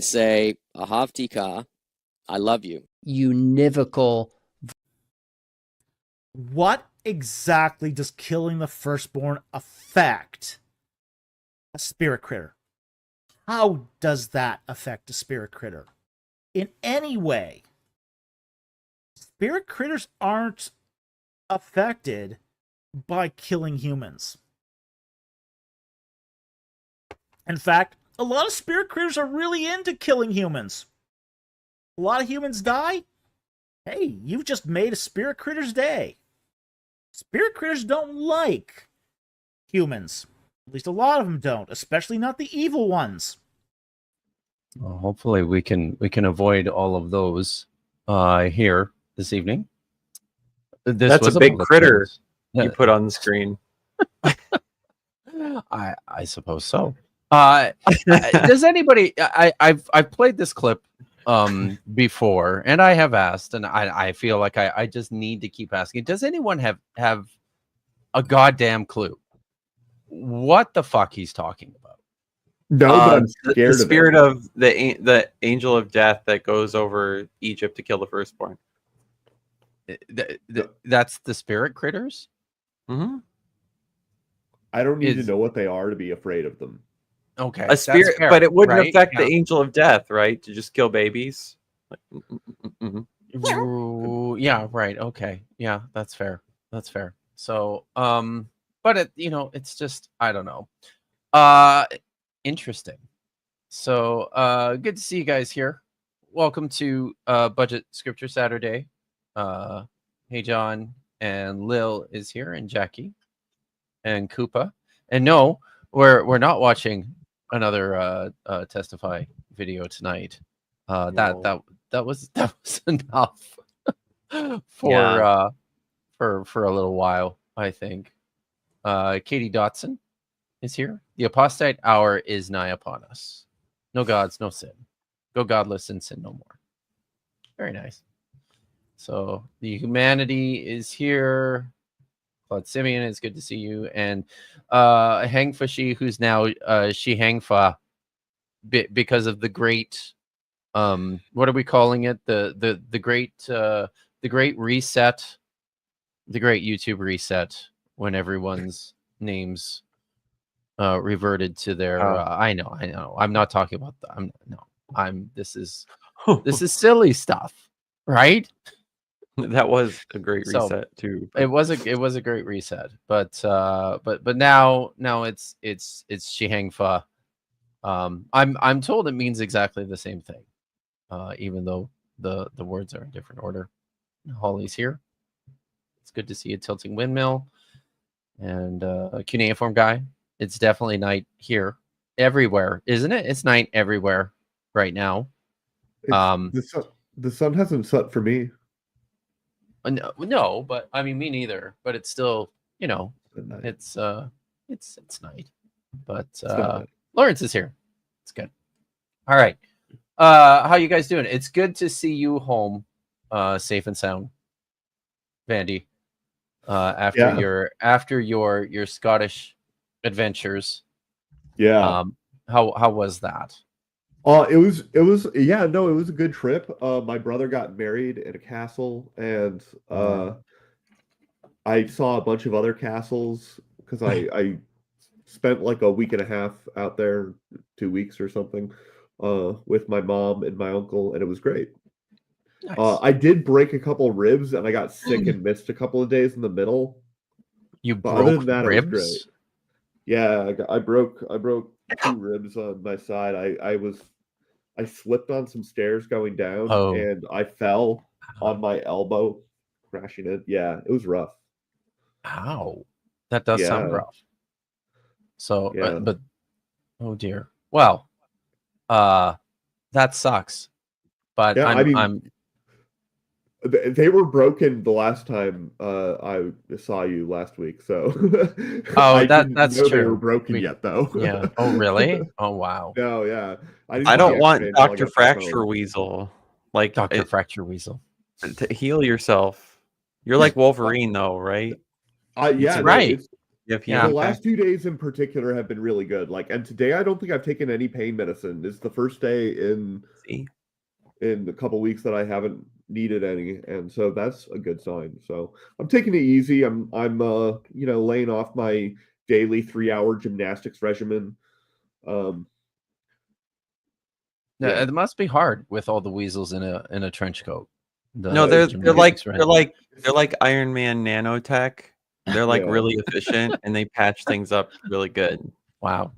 say, Ahavtika, I love you. Univocal. What exactly does killing the firstborn affect a spirit critter? How does that affect a spirit critter? In any way. Spirit critters aren't affected by killing humans. In fact, a lot of spirit critters are really into killing humans. A lot of humans die. Hey, you've just made a spirit critter's day. Spirit critters don't like humans. At least a lot of them don't, especially not the evil ones. Well, hopefully we can avoid all of those here this evening. That's a big critter you put on the screen. I suppose so. Does anybody? I've played this clip before, and I have asked, and I feel like I just need to keep asking. Does anyone have a goddamn clue what the fuck he's talking about? No, but I'm scared the spirit of the angel of death that goes over Egypt to kill the firstborn. That's the spirit critters. Mm-hmm. I don't need to know what they are to be afraid of them. Okay, a spirit, fair, but it wouldn't right? affect the angel of death, right? To just kill babies. Yeah, right. Okay, yeah, that's fair. That's fair. So, but it's just I don't know. Interesting. So, good to see you guys here. Welcome to Budget Scripture Saturday. Hey, John and Lil is here, and Jackie and Koopa. And no, we're not watching another Testify video tonight. That was enough for a little while, I think. Katie Dotson is here. The apostate hour is nigh upon us. No gods, no sin. Go godless and sin no more. Very nice. So the humanity is here. Claude Simeon, it's good to see you. And Hangfa Shi, who's now Shi Hangfa, because of the great what are we calling it? The great reset, the great YouTube reset, when everyone's names reverted to their I know. I'm not talking about that. This is silly stuff, right? That was a great reset too. It was a great reset, but now it's Shihangfa. I'm told it means exactly the same thing, even though the words are in different order. Holly's here. It's good to see you, Tilting Windmill, and cuneiform guy. It's definitely night here, everywhere, isn't it? It's night everywhere right now. The sun hasn't set for me. No, but I mean, me neither. But it's still, it's night. But Lawrence is here. It's good. All right. How you guys doing? It's good to see you home, safe and sound, Vandy. After your Scottish adventures. Yeah. How was that? It was a good trip. My brother got married in a castle, and I saw a bunch of other castles because I spent like a week and a half out there, 2 weeks or something, with my mom and my uncle, and it was great. Nice. I did break a couple ribs, and I got sick and missed a couple of days in the middle. Other than that, ribs? It was great. Yeah, I broke 2 ribs on my side. I slipped on some stairs going down, and I fell on my elbow, crashing it. Yeah, it was rough. Ow, that does sound rough. So, but oh dear. Well, that sucks. But they were broken the last time I saw you last week, so that's true. They were broken yet, though. Yeah. Oh, really? Oh, wow. No, yeah. I don't want Dr. Fracture Weasel, like Dr. Fracture Weasel, to heal yourself. You're like Wolverine, though, right? Yeah, right. You have Yeah. The healing last 2 days in particular have been really good. Like, and today I don't think I've taken any pain medicine. It's the first day in See? a couple weeks that I haven't needed any, and so that's a good sign. So I'm taking it easy. I'm laying off my daily 3-hour gymnastics regimen. Yeah, Yeah. it must be hard with all the weasels in a trench coat. No, The they're like gymnastics regimen. they're like Iron Man nanotech. They're like Yeah. really efficient and they patch things up really good. Wow,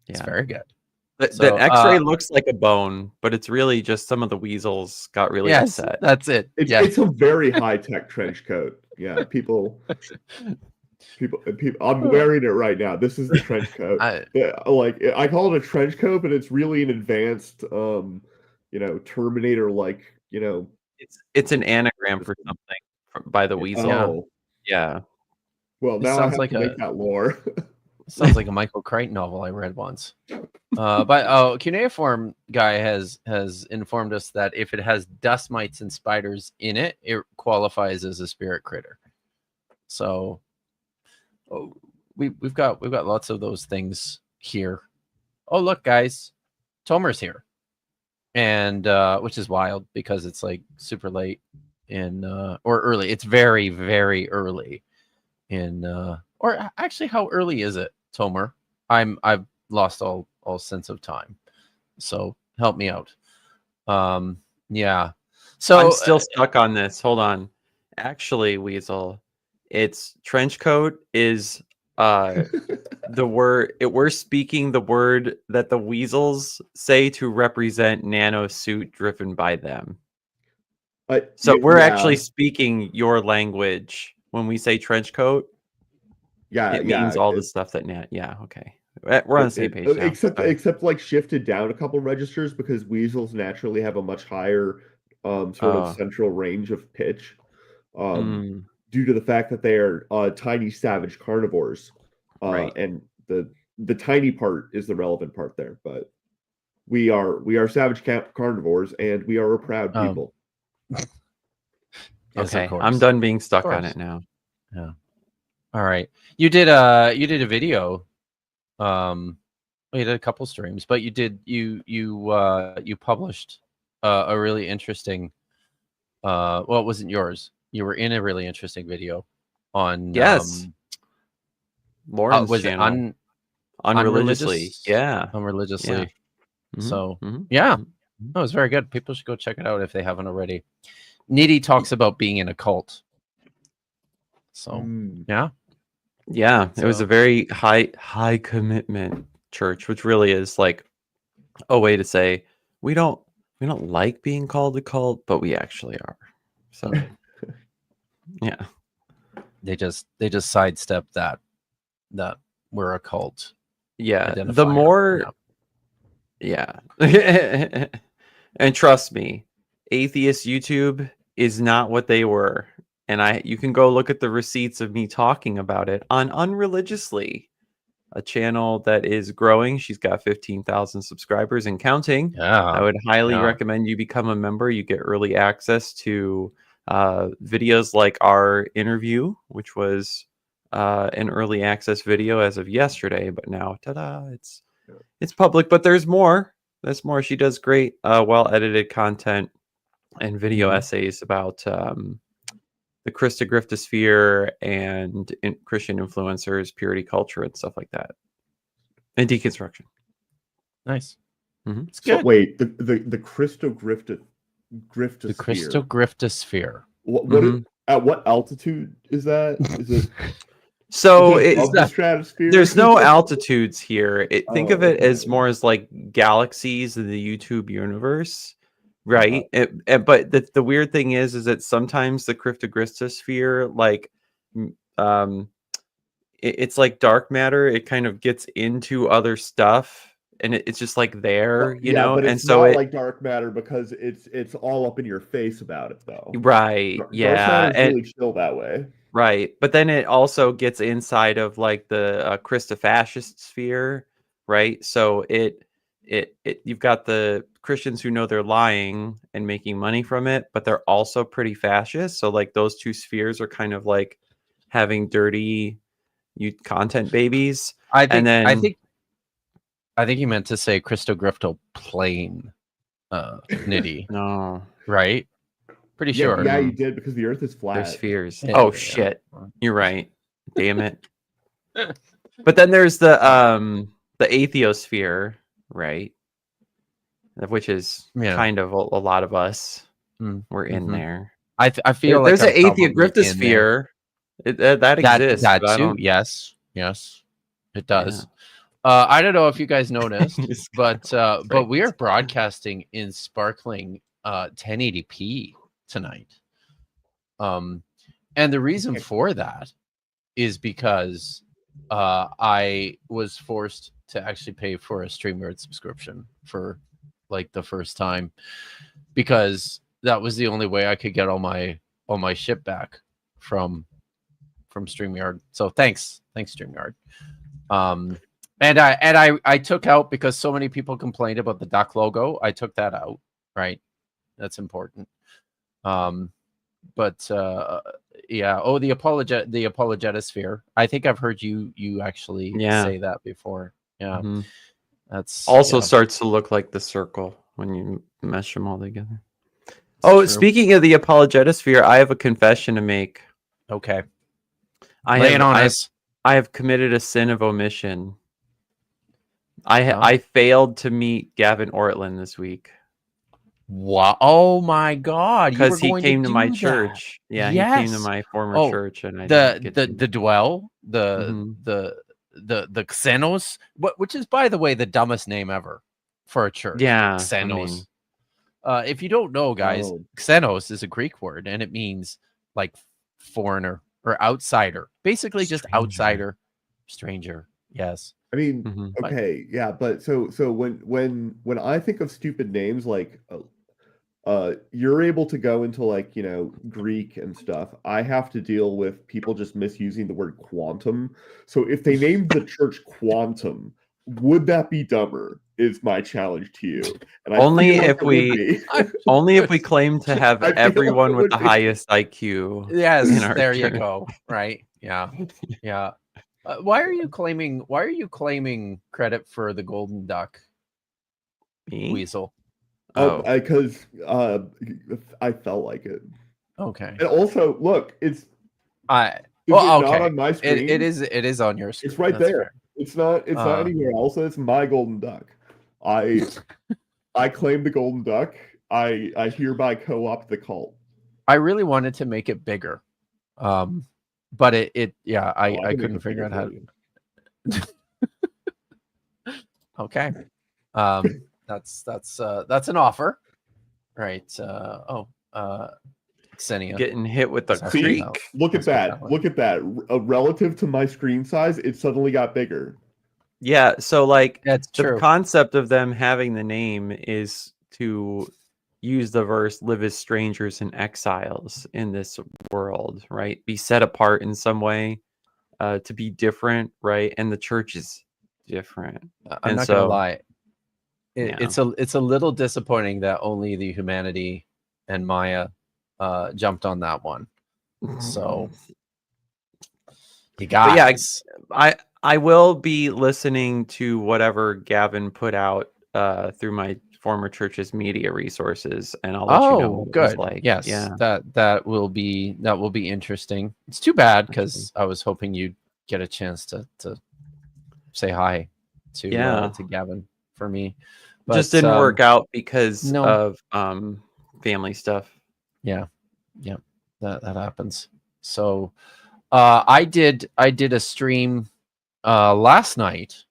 it's Yeah. very good. The So, X-ray looks like a bone, but it's really just some of the weasels got really yes, upset. that's it. It's Yes. a very high-tech trench coat. Yeah, people. I'm wearing it right now. This is the trench coat. I call it a trench coat, but it's really an advanced, Terminator It's an anagram for something by the weasel. Oh, Yeah. well, This now I sounds have like to make that lore. Sounds like a Michael Crichton novel I read once. But cuneiform guy has informed us that if it has dust mites and spiders in it, it qualifies as a spirit critter. So we've got lots of those things here. Oh, look, guys, Tomer's here, and which is wild because it's like super late in or early. It's very, very early in or actually, how early is it, Tomer? I've lost all sense of time, so help me out. Yeah, so I'm still stuck on this. Hold on. Actually, Weasel, it's trench coat is the word we're speaking the word that the weasels say to represent nano suit driven by them. So we're actually speaking your language when we say trench coat. It means all the stuff that okay. We're on the same page now. Except like shifted down a couple registers because weasels naturally have a much higher sort of central range of pitch due to the fact that they are tiny savage carnivores. Right. And the tiny part is the relevant part there, but we are savage carnivores and we are a proud people. Yes, okay, I'm done being stuck on it now. Yeah. All right. You did a video. You did a couple streams, but you published a really interesting well, it wasn't yours. You were in a really interesting video on Lauren's was channel. it Unreligiously. Yeah. Unreligiously. Yeah. So yeah. That was very good. People should go check it out if they haven't already. Needy talks about being in a cult. So yeah. Yeah, it was a very high commitment church, which really is like a way to say we don't like being called a cult, but we actually are. So yeah. They just sidestep that we're a cult. Yeah. identifier. The more yeah. And trust me, atheist YouTube is not what they were. And you can go look at the receipts of me talking about it on Unreligiously, a channel that is growing. She's got 15,000 subscribers and counting. Yeah. I would highly recommend you become a member. You get early access to videos like our interview, which was an early access video as of yesterday, but now ta-da, it's public, but there's more. There's more. She does great, well-edited content and video essays about the Christogriftosphere and Christian influencers, purity culture, and stuff like that, and deconstruction. Nice. It's good. So, wait, the Christogriftosphere. The Christogriftosphere. At what altitude is that? Is it? So it's the stratosphere? There's no altitudes here. Think of it as more as like galaxies in the YouTube universe. Right. But the weird thing is that sometimes the Christogriftosphere, like, it's like dark matter. It kind of gets into other stuff, and it's just like there, you know. But it's and so not like dark matter because it's all up in your face about it, though. Right. Dark matter is really chill that way. Right. But then it also gets inside of like the Christofascist sphere, right? So you've got the Christians who know they're lying and making money from it, but they're also pretty fascist. So like those two spheres are kind of like having dirty you content babies. I think And then I think you meant to say Christo Grifto plane nitty, no, right? Pretty Yeah, sure. yeah, you did because the Earth is flat. there's spheres. Yeah, Oh yeah. shit, you're right. Damn it. But then there's the atheosphere, right? Which is Yeah. kind of a lot of us. Mm, We're in mhm. there. I feel like There's I'm an probably in there. atheogriftosphere. That exists. That but I too. don't. Yes, it does. I don't know if you guys noticed, It's but kind we are of broadcasting in sparkling 1080p tonight. And the reason for that is because I was forced to actually pay for a StreamYard subscription for like the first time, because that was the only way I could get all my shit back from StreamYard. So thanks StreamYard. And I took out, because so many people complained about the duck logo, I took that out, right? That's important. But yeah. Oh, the apologetosphere. I think I've heard you actually say that before. Yeah. Mm-hmm. That's also starts to look like the circle when you mesh them all together. True. Speaking of the apologetosphere, I have a confession to make. Okay. I us. have committed a sin of omission. I failed to meet Gavin Ortland this week. Wow! Oh my God! Because he came to my church. Yeah, he came to my former church, and I the dwell the Xenos, which is, by the way, the dumbest name ever for a church. Yeah, Xenos. If you don't know, guys, Xenos is a Greek word, and it means like foreigner or outsider. Basically, just outsider, stranger. Yes. I mean, okay, yeah, but so when I think of stupid names, like you're able to go into, like, Greek and stuff. I have to deal with people just misusing the word quantum. So if they named the church Quantum, would that be dumber? Is my challenge to you. And only if we claim to have everyone with the highest IQ. Yes, there you go. Right? Yeah, yeah. Why are you claiming credit for the golden duck? Me? Weasel. Because I felt like it. Okay. And also, look, it's okay. not on my screen. It is on your screen. It's right there. Fair. It's not anywhere else. It's my golden duck. I claim the golden duck. I hereby co-opt the cult. I really wanted to make it bigger. But I couldn't figure out how to. Okay. That's an offer. Right. Xenia. Getting hit with the creek. Look at that. Look at that. Relative to my screen size, it suddenly got bigger. Yeah, so like that's true. The concept of them having the name is to use the verse, live as strangers and exiles in this world, right? Be set apart in some way, to be different, right? And the church is different. I'm not gonna lie. It's a little disappointing that only the Humanity and Maya jumped on that one. So you guys. Yeah, I will be listening to whatever Gavin put out through my former church's media resources, and I'll let you know what good. It's like. Yes, yeah, that will be interesting. It's too bad because I was hoping you'd get a chance to say hi to Gavin for me. But just didn't work out because of family stuff. Yeah, that happens. So I did a stream last night,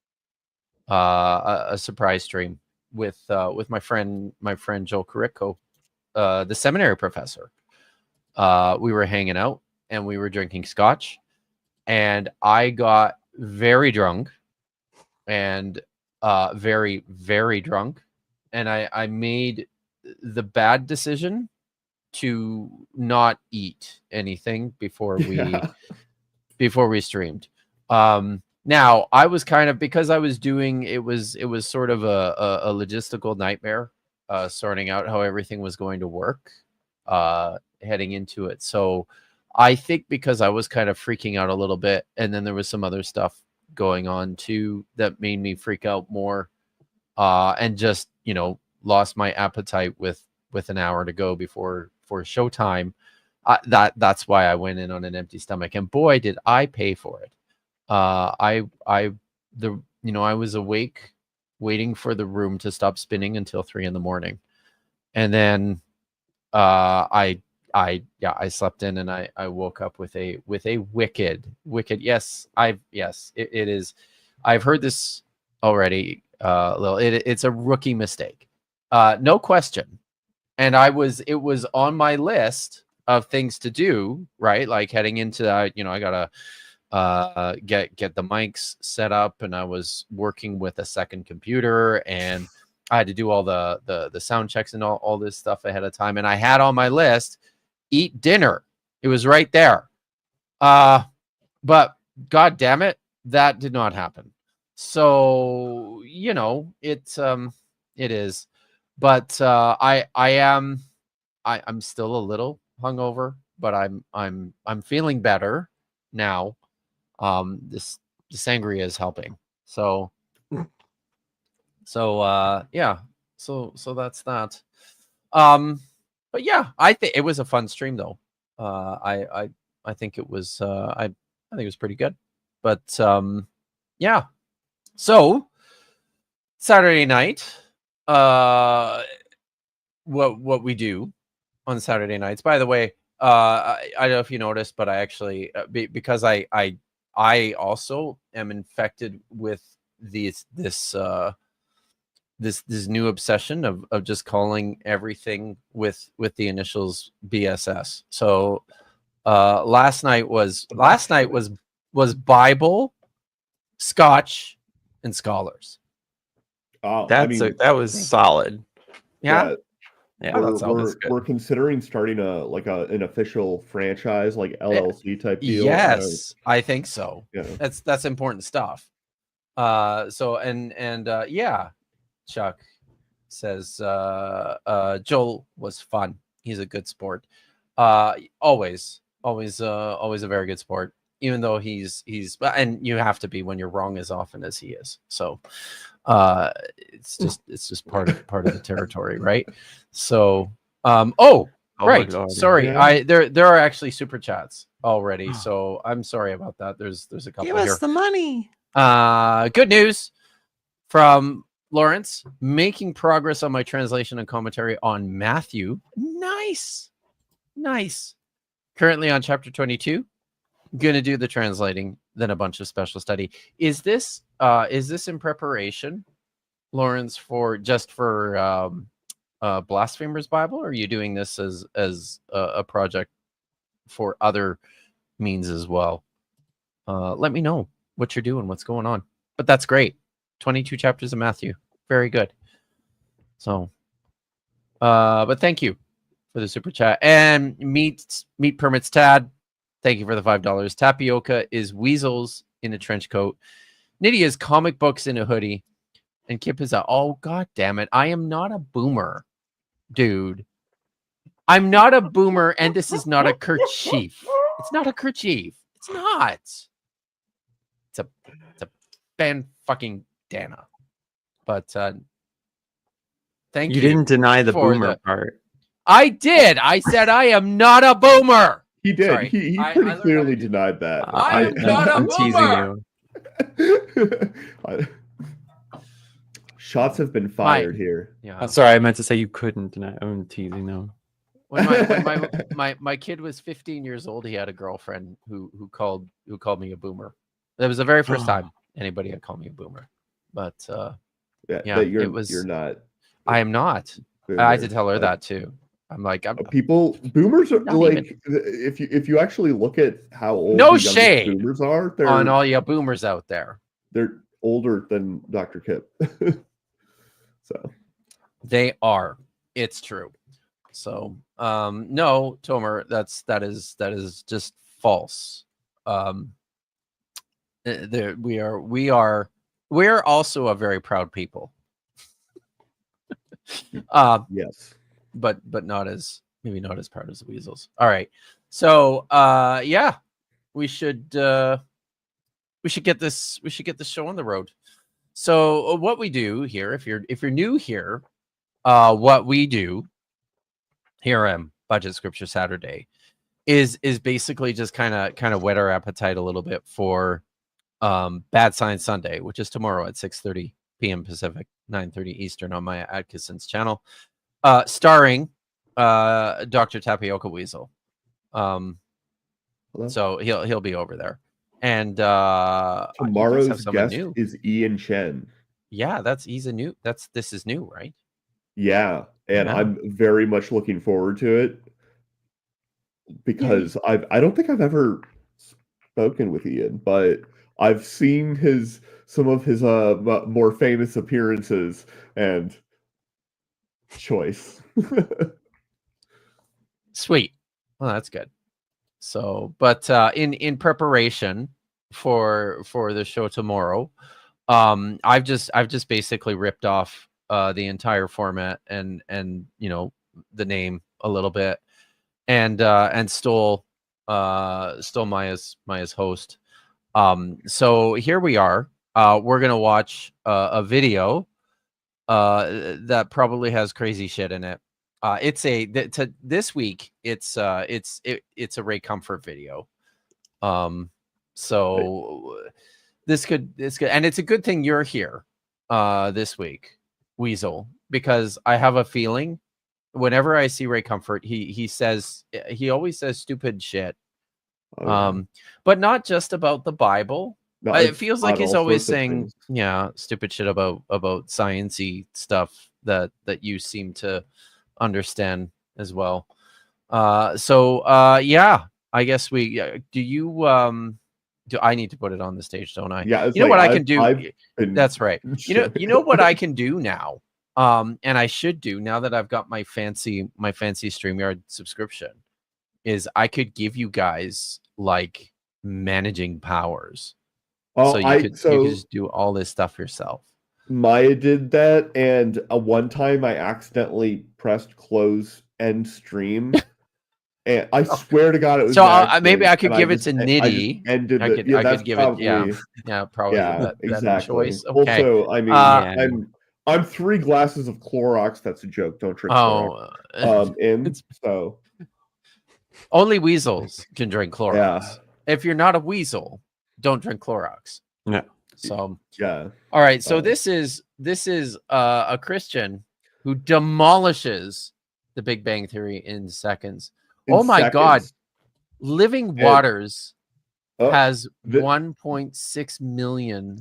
a surprise stream with my friend Joel Carrico, the seminary professor. We were hanging out and we were drinking scotch, and I got very drunk and very, very drunk, and I made the bad decision to not eat anything before we streamed. Now I was kind of, because I was doing it was sort of a logistical nightmare, sorting out how everything was going to work heading into it. So I think because I was kind of freaking out a little bit, and then there was some other stuff going on too that made me freak out more, and just, you know, lost my appetite with an hour to go before showtime. That's why I went in on an empty stomach, and boy, did I pay for it. I was awake waiting for the room to stop spinning until 3 a.m, and then I slept in, and I woke up with a wicked. Yes, it is. I've heard this already. Lil, it's a rookie mistake, no question. And it was on my list of things to do, right? Like heading into that, I gotta get the mics set up, and I was working with a second computer, and I had to do all the sound checks and all this stuff ahead of time. And I had on my list, eat dinner. It was right there. But God damn it, that did not happen. So, it is. But I'm still a little hungover, but I'm feeling better now. This sangria is helping. So yeah. So that's that. But yeah, I think it was a fun stream though. I think it was I think it was pretty good. But yeah. So Saturday night, what we do on Saturday nights. By the way, I don't know if you noticed, but I actually because I also am infected with this new obsession of just calling everything with the initials BSS. So last night was Bible, Scotch, and Scholars. Oh, that was solid. Yeah. We're considering starting an official franchise, like LLC type deal. Yes, I think so. Yeah, that's important stuff. So yeah, Chuck says Joel was fun. He's a good sport. Always a very good sport. Even though he's and you have to be when you're wrong as often as he is. So it's just part of the territory, right? So right. Sorry, yeah. There are actually super chats already. So I'm sorry about that. There's a couple Give here. us the money. Good news from Lawrence, making progress on my translation and commentary on Matthew. Nice. Currently on chapter 22. Gonna do the translating, then a bunch of special study. Is this in preparation, Lawrence, for Blasphemers Bible, or are you doing this as a project for other means as well? Let me know what you're doing, what's going on. But that's great. 22 chapters of Matthew. Very good. So but thank you for the super chat. And meat permits Tad. Thank you for the $5. Tapioca is weasels in a trench coat. Nydia is comic books in a hoodie. And Kip is oh, God damn it. I am not a boomer, dude. I'm not a boomer, and this is not a kerchief. It's not a kerchief. It's not. It's a fan fucking Dana. But thank you. You didn't deny the boomer part. I did. I said I am not a boomer. He did. Sorry. He pretty clearly denied that. I'm not a boomer. Teasing you. Shots have been fired here. Yeah. Sorry, I meant to say you couldn't deny. I'm teasing though. When my kid was 15 years old, he had a girlfriend who called me a boomer. That was the very first time anybody had called me a boomer. But you're not. I am not. I had to tell her that too. I'm like, boomers are like, if you actually look at how old no shade boomers are, they're on all you boomers out there. They're older than Dr. Kip. So they are. It's true. So no, Tomer, that is just false. We are also a very proud people. Yes. But maybe not as proud as the weasels. All right. So yeah, we should get this show on the road. So what we do here, if you're new here, what we do here on Budget Scripture Saturday is basically just kind of whet our appetite a little bit for Bad Science Sunday, which is tomorrow at 6:30 p.m. Pacific, 9:30 Eastern on my Atkinson's channel, starring Dr. Tapioca Weasel. So he'll be over there. And tomorrow's guest is Ian Chen. Yeah, this is new, right? Yeah, and I'm very much looking forward to it because I don't think I've ever spoken with Ian, but I've seen some of his more famous appearances and choice. Sweet. Well, that's good. So, but in preparation for the show tomorrow, I've just basically ripped off the entire format and the name a little bit and stole Maya's host. So here we are. We're gonna watch a video that probably has crazy shit in it. This week it's a Ray Comfort video. So this could, and it's a good thing you're here this week, Weasel, because I have a feeling whenever I see Ray Comfort, he always says stupid shit. But not just about the Bible. No, it feels like he's always saying stupid shit about sciencey stuff that you seem to understand as well. Yeah, I guess do I need to put it on the stage, don't I? Yeah, what I can do. That's right. You know what I can do now. And I should do now that I've got my fancy StreamYard subscription, is I could give you guys like managing powers. So you could just do all this stuff yourself. Maya did that, and one time I accidentally pressed close end stream, and I swear to God it was. So maybe I could give it to Nitty. I could give it. Yeah, probably. Yeah, exactly. Choice. Okay. Also, I mean, I'm 3 glasses of Clorox. That's a joke. Don't drink Clorox. So only weasels can drink Clorox. Yeah. If you're not a weasel, don't drink Clorox. No. So yeah. All right. So this is a Christian who demolishes the Big Bang Theory in seconds. My God. Living Waters has 1.6 million.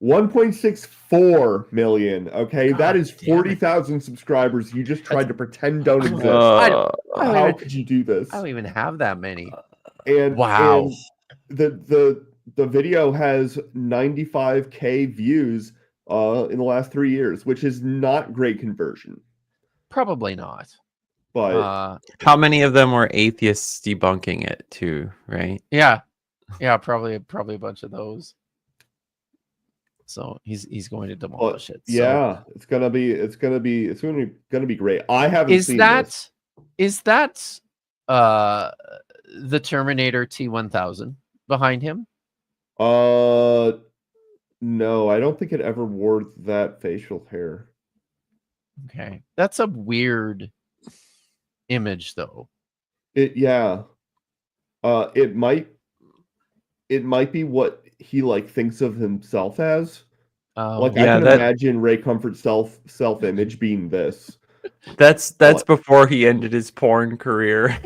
1.64 million. Okay, God, that is 40,000 subscribers. You just tried to pretend don't exist. How could you do this? I don't even have that many. And wow. And the video has 95K views in the last 3 years, which is not great conversion. Probably not. But how many of them were atheists debunking it too, right? Yeah, probably a bunch of those. So he's going to demolish it. So. Yeah, it's gonna be great. I haven't seen this. Is that the Terminator T-1000 behind him? No, I don't think it ever wore that facial hair. Okay, that's a weird image, though. It might be what he thinks of himself as. I can imagine Ray Comfort's self-image being this. That's before he ended his porn career.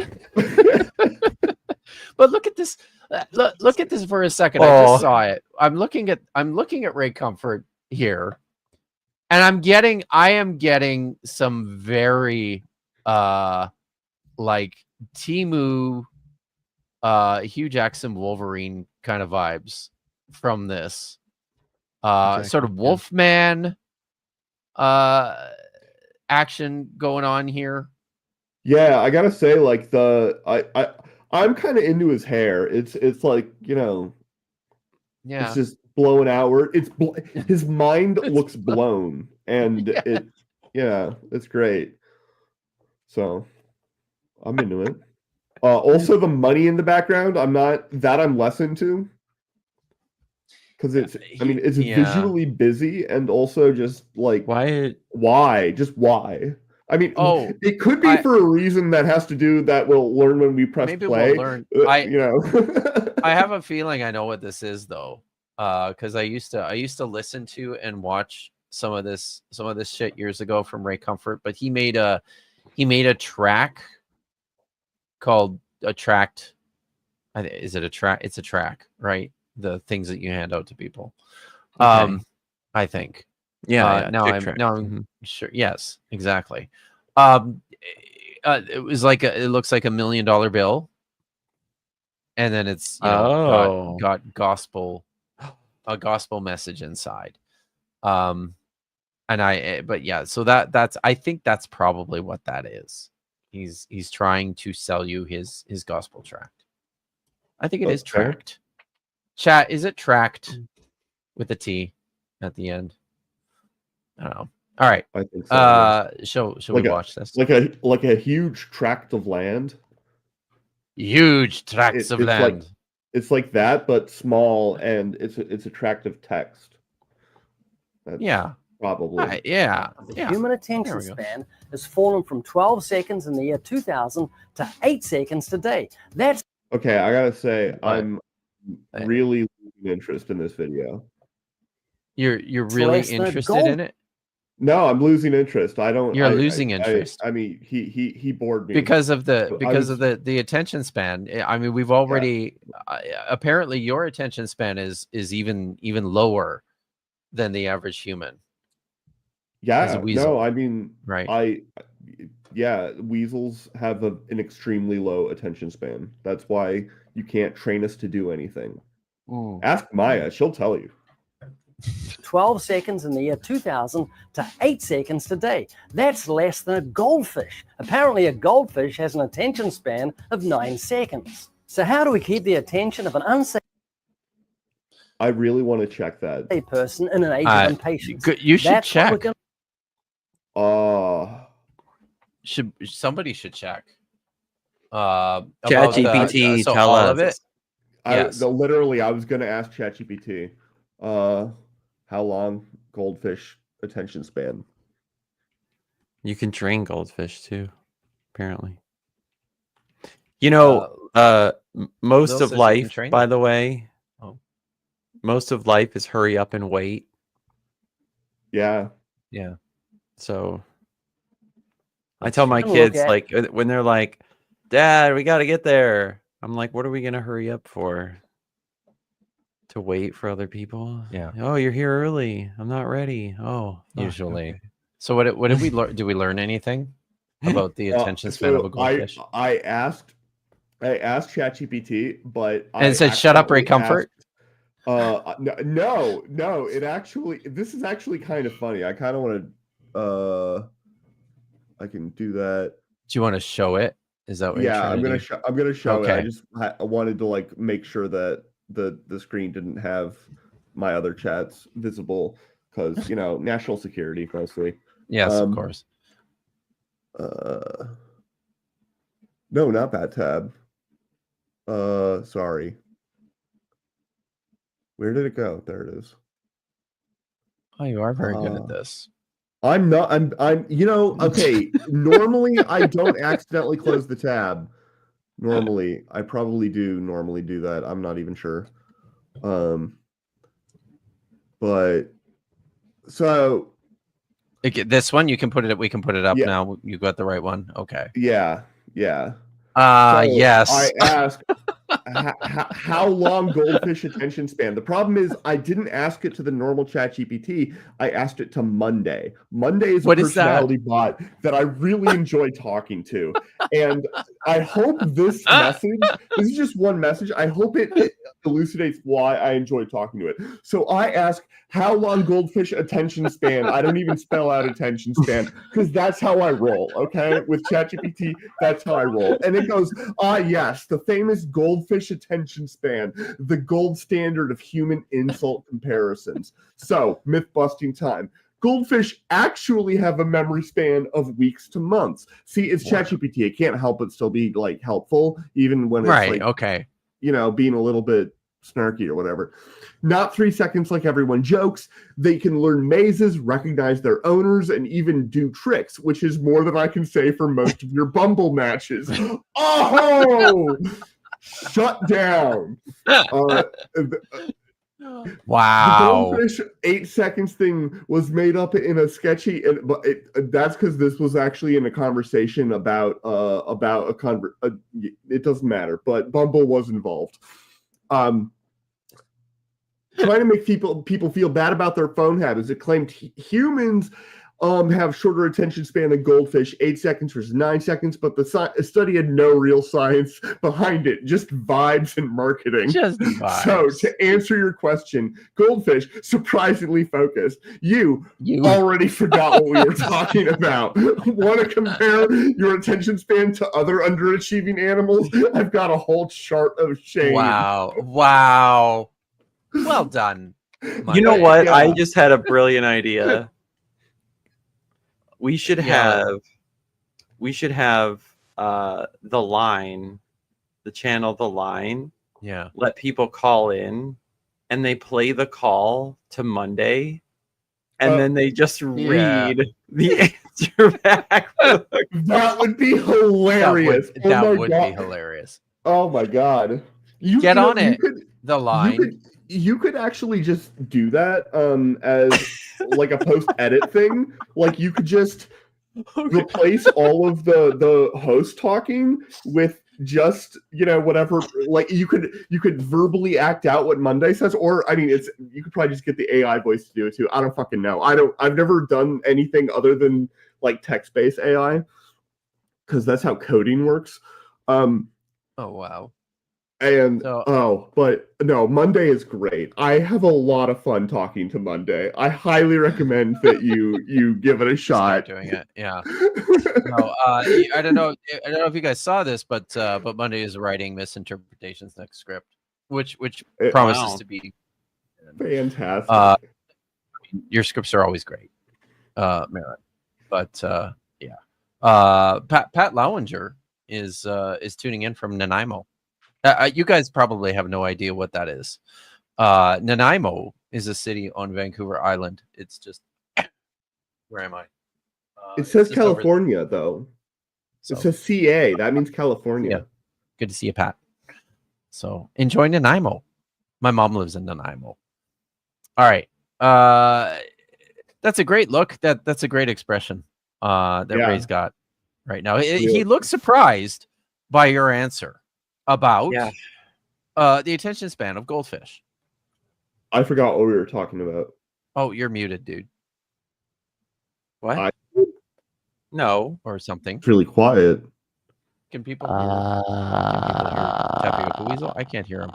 But look at this. Look at this for a second. I just saw it. I'm looking at Ray Comfort here, and I am getting some very like Temu Hugh Jackson Wolverine kind of vibes from this. Sort of Wolfman action going on here. Yeah, I gotta say, I'm kind of into his hair. It's like, it's just blown outward. His mind looks blown, and it's great. So I'm into it. Also, the money in the background, I'm less into. Because it's visually busy and also just like why? Just why? I mean, it could be for a reason that has to do that we'll learn when we press play. We'll learn. I have a feeling I know what this is though, because I used to listen to and watch some of this shit years ago from Ray Comfort, but he made a track called a tract. Is it a track? It's a track, right? The things that you hand out to people. Okay. I think. Yeah. Now I'm sure. Yes, exactly. It was like it looks like $1 million bill, and then it's got a gospel message inside. So I think that's probably what that is. He's trying to sell you his gospel tract. I think it is tract. Chat, is it tract with a T at the end? I don't know. All right. I think so. Shall we watch this? Like a huge tract of land. Huge tracts of land. It's like that, but small, and it's a tract of text. That's probably. The human attention span has fallen from 12 seconds in the year 2000 to 8 seconds today. That's okay. I gotta say, I'm really losing interest in this video. You're really interested in it? No, I'm losing interest. You're losing interest. I mean, he bored me because of the attention span. I mean, we've already apparently your attention span is even lower than the average human. Yeah. No, I mean, right. Weasels have an extremely low attention span. That's why you can't train us to do anything. Ask Maya, she'll tell you. 12 seconds in the year 2000 to 8 seconds today. That's less than a goldfish. Apparently, a goldfish has an attention span of 9 seconds. So how do we keep the attention of an unsaved I really want to check that. person in an age of impatience? You should check. Somebody should check. ChatGPT, tell us. Of it? Literally, I was going to ask ChatGPT. How long goldfish attention span? You can train goldfish too, apparently. You know, most of life, by the way, most of life is hurry up and wait. Yeah. So I tell my kids, like, when they're like, Dad, we got to get there. I'm like, what are we going to hurry up for? To wait for other people? Yeah. Oh, you're here early. I'm not ready. Oh, usually. Okay. So what did we learn? Did we learn anything about the attention span of a goldfish? I asked ChatGPT, but it said, "Shut up, Ray Comfort." No. This is actually kind of funny. I kind of want to. I can do that. Do you want to show it? Is that what? Yeah, I'm gonna show it. I wanted to like make sure that the screen didn't have my other chats visible because national security mostly. Yes, of course. No, not that tab. Sorry. Where did it go? There it is. Oh, you are very good at this. I'm not. I'm. Okay. Normally, I don't accidentally close the tab. Normally, I probably do normally do that. I'm not even sure. But so this one we can put it up now. You got the right one. Okay. Yeah. So yes. I asked how long goldfish attention span. The problem is I didn't ask it to the normal ChatGPT. I asked it to Monday. Monday is a personality bot that I really enjoy talking to. And I hope this message, this is just one message. I hope it elucidates why I enjoy talking to it. So I ask, how long goldfish attention span? I don't even spell out attention span because that's how I roll, okay? With ChatGPT, that's how I roll. And it goes, yes, the famous goldfish attention span, the gold standard of human insult comparisons. So, myth-busting time. Goldfish actually have a memory span of weeks to months. See, it's Wow. ChatGPT. It can't help but still be like helpful, even when it's Right. like, Okay. being a little bit snarky or whatever. Not 3 seconds like everyone jokes. They can learn mazes, recognize their owners, and even do tricks, which is more than I can say for most of your Bumble matches. Oh! Shut down. The Wow. goldfish 8 seconds thing was made up in a sketchy, but that's because this was actually in a conversation about it doesn't matter, but Bumble was involved. Trying to make people feel bad about their phone habits. It claimed humans have shorter attention span than goldfish, 8 seconds versus 9 seconds, but the study had no real science behind it, just vibes and marketing. Just So vibes. to answer your question, goldfish, surprisingly focused. You already forgot what we were talking about. Want to compare your attention span to other underachieving animals? I've got a whole chart of shame. Wow. Wow. Well done. You know Monday. what? Yeah. I just had a brilliant idea. We should Yeah. have the line, the channel, the line. Yeah. Let people call in, and they play the call to Monday, and then they just read the answer back. That would be hilarious. That would be hilarious. Oh my god! Get on it. The line. You could actually just do that as like a post edit thing. Like you could just replace all of the host talking with just whatever. Like you could verbally act out what Monday says, or I mean, you could probably just get the AI voice to do it too. I don't fucking know. I've never done anything other than like text-based AI because that's how coding works. Oh wow. And but no, Monday is great. I have a lot of fun talking to Monday. I highly recommend that you give it a shot. Start doing it, yeah. No, I don't know if you guys saw this, but Monday is writing Misinterpretations next script, which promises to be fantastic. Your scripts are always great, Merritt. But yeah, Pat Lowinger is tuning in from Nanaimo. You guys probably have no idea what that is. Nanaimo is a city on Vancouver Island. It's just where am I? It says California though. So. It says CA. That means California. Yeah. Good to see you, Pat. So enjoy Nanaimo. My mom lives in Nanaimo. All right. That's a great look. That's a great expression that Ray's got right now. He looks surprised by your answer about the attention span of goldfish. I forgot what we were talking about. Oh, you're muted, dude. What? No. Or something. It's really quiet. Can people hear? Tapping up the weasel? I can't hear him.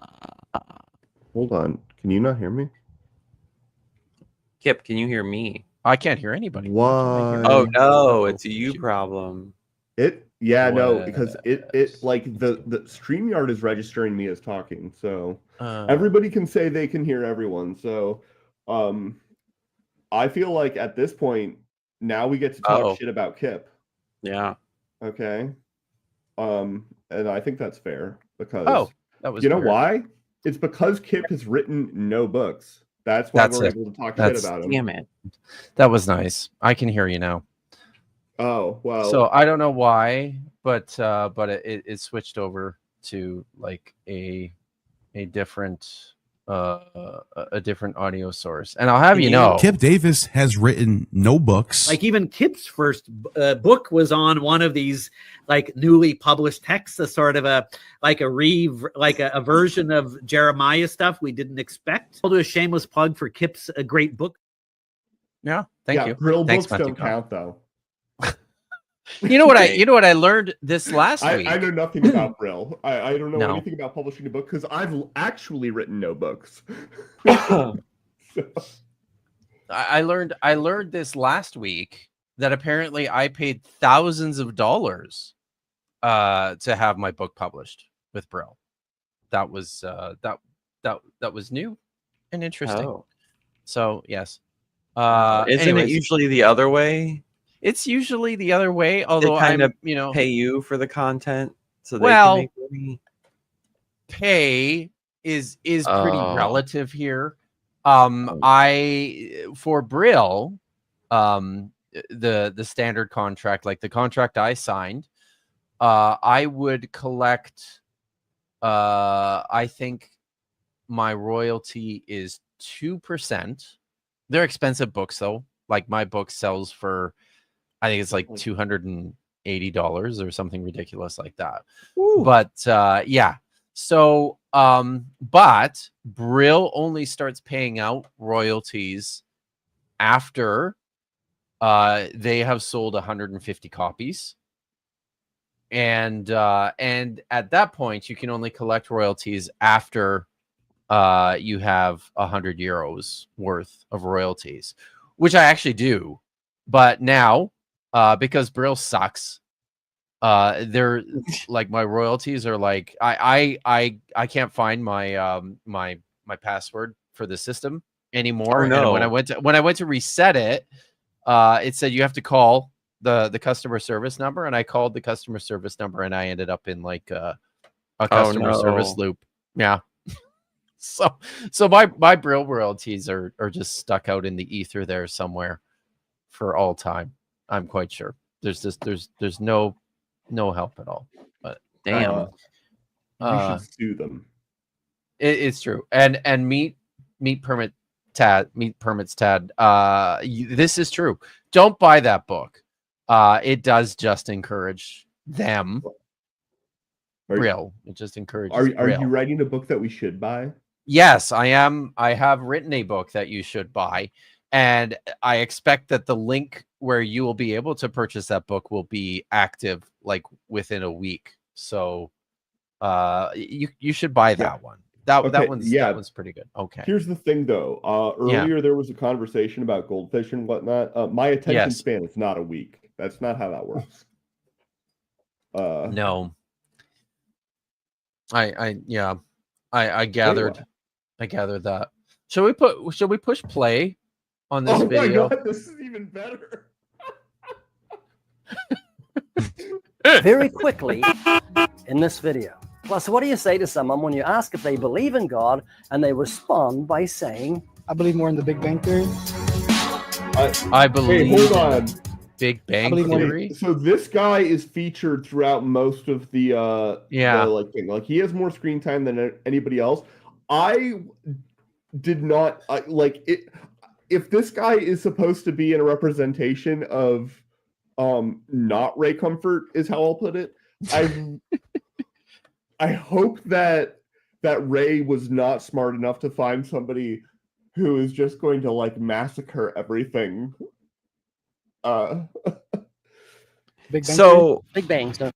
Hold on. Can you not hear me? Kip, can you hear me? I can't hear anybody. Why? Oh no, it's a you problem. No, because it like the StreamYard is registering me as talking, so everybody can say they can hear everyone. So I feel like at this point now we get to talk shit about Kip. Yeah. Okay. And I think that's fair because that was why? It's because Kip has written no books. That's why we're able to talk shit about him. Damn it. That was nice. I can hear you now. Oh, well. So I don't know why, but it switched over to like a different audio source. And I'll have you know, Kip Davis has written no books. Like even Kip's first book was on one of these like newly published texts, a sort of a version of Jeremiah stuff we didn't expect. I'll do a shameless plug for Kip's great book. Yeah, thank you. Brill Thanks, books don't count though. You know what I learned this last week? I know nothing about Brill. I don't know anything about publishing a book because I've actually written no books. I learned this last week that apparently I paid thousands of dollars to have my book published with Brill. That was that was new and interesting. So yes, Isn't it Anyways, usually the other way? it's usually the other way. They Although kind of I'm, pay you for the content so they can well, make money. pay is pretty Oh. relative here. Oh. For Brill, the standard contract, like the contract I signed, I would collect. I think my royalty is 2%. They're expensive books though. Like my book sells for, I think it's like $280 or something ridiculous like that. Ooh. But yeah. So but Brill only starts paying out royalties after they have sold 150 copies. And at that point you can only collect royalties after you have 100 euros worth of royalties, which I actually do. But now, because Brill sucks, they're like my royalties are like I can't find my my password for the system anymore. Oh, no. And when I went to reset it, it said you have to call the customer service number, and I called the customer service number, and I ended up in like a customer service loop. Yeah. So my Brill royalties are just stuck out in the ether there somewhere for all time. I'm quite sure. There's no help at all. But Damn. You should sue them. It's true. And meat permits Tad. This is true. Don't buy that book. It does just encourage them. Brill. It just encourages. Are you writing a book that we should buy? Yes, I am. I have written a book that you should buy, and I expect that the link where you will be able to purchase that book will be active like within a week. So you should buy that one. That one's pretty good. Okay. Here's the thing though. Earlier there was a conversation about goldfish and whatnot. My attention span is not a week. That's not how that works. No. I gathered that. Shall we push play on this video? Oh my god, this is even better. Very quickly in this video. Plus, what do you say to someone when you ask if they believe in God and they respond by saying, I believe more in the Big Bang Theory. I believe. Hey, hold on. Big Bang Theory. So this guy is featured throughout most of the thing. Like he has more screen time than anybody else. I did not like it. If this guy is supposed to be in a representation of not Ray Comfort, is how I'll put it. I hope that Ray was not smart enough to find somebody who is just going to like massacre everything. Big Bang So Big Bang stuff.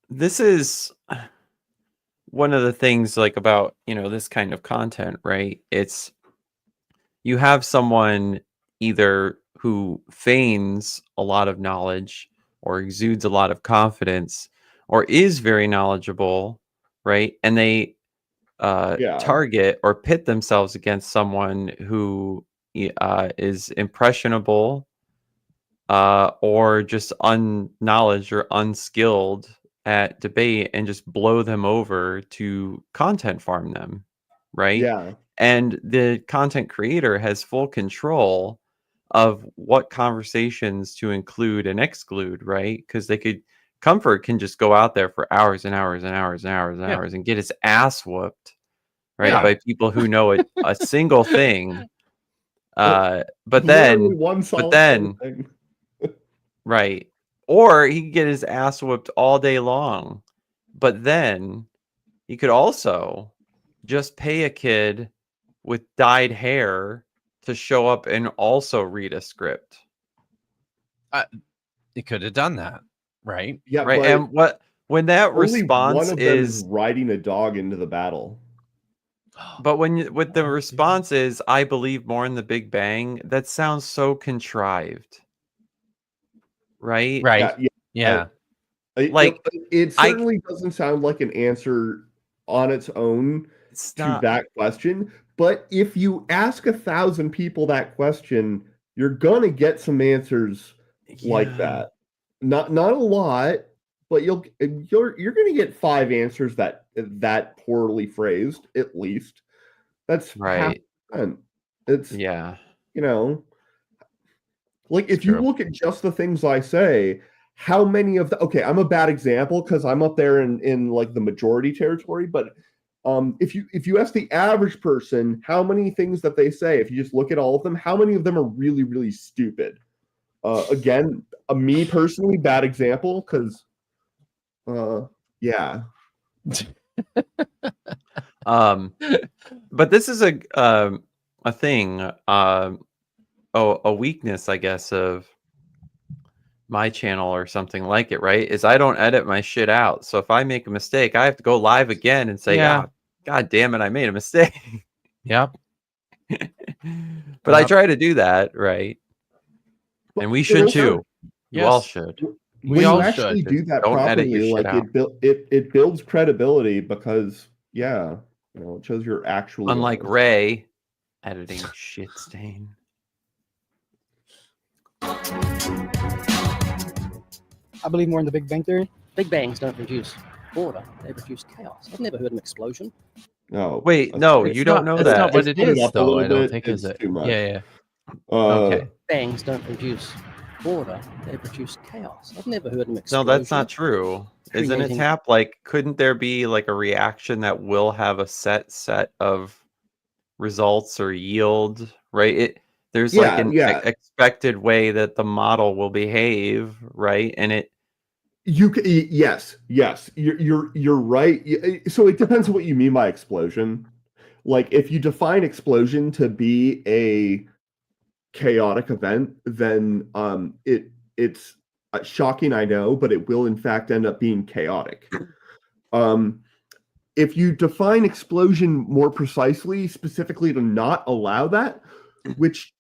this is one of the things like about, this kind of content, right? It's you have someone either who feigns a lot of knowledge or exudes a lot of confidence or is very knowledgeable, right? And they target or pit themselves against someone who is impressionable or just unknowledge or unskilled at debate and just blow them over to content farm them, right? Yeah. And the content creator has full control of what conversations to include and exclude, right? Because Comfort can just go out there for hours and hours and hours and hours and hours and get his ass whooped, right? By people who know a single thing. But then right. Or he could get his ass whooped all day long. But then he could also just pay a kid with dyed hair to show up and also read a script. He could have done that, right? Yeah, right. And when that response is riding a dog into the battle. But with the response is, I believe more in the Big Bang, that sounds so contrived. Right? Right. Yeah. It certainly doesn't sound like an answer on its own to that question. But if you ask 1,000 people that question, you're gonna get some answers like Yeah. that. Not a lot, but you're gonna get 5 answers that poorly phrased, at least. That's half Right. the time. It's Yeah. you know, like It's if you true. look at just the things I say, how many of the okay, I'm a bad example because I'm up there in like the majority territory, but if you ask the average person how many things that they say, if you just look at all of them, how many of them are really, really stupid? Again, me personally, bad example because yeah. But this is a thing, a weakness, I guess, of my channel or something like it, right? Is I don't edit my shit out. So if I make a mistake, I have to go live again and say, Yeah. "Ah, God damn it, I made a mistake." Yep. But I Yep. try to do that, right? And we should too. You all Yes. should. We When all you actually should. do that Don't edit your properly, shit like out. it builds credibility because it shows you're actually Unlike honest. Ray editing shit stain. I believe more in the Big Bang Theory. Big bangs don't produce order; they produce chaos. I've never heard an explosion. No. Wait, that's no, too- you don't know That's that. not what It's it put it is, up a though. little I don't bit, think is it's it. too much. Yeah. Okay. Bangs don't produce order; they produce chaos. I've never heard an No, explosion. that's not true. Isn't it, creating- Tap? Like, couldn't there be like a reaction that will have a set of results or yield, right? There's like an expected way that the model will behave, right? And it Yes, you're right. So it depends on what you mean by explosion. Like if you define explosion to be a chaotic event, then it's shocking, I know, but it will in fact end up being chaotic. If you define explosion more precisely, specifically to not allow that, which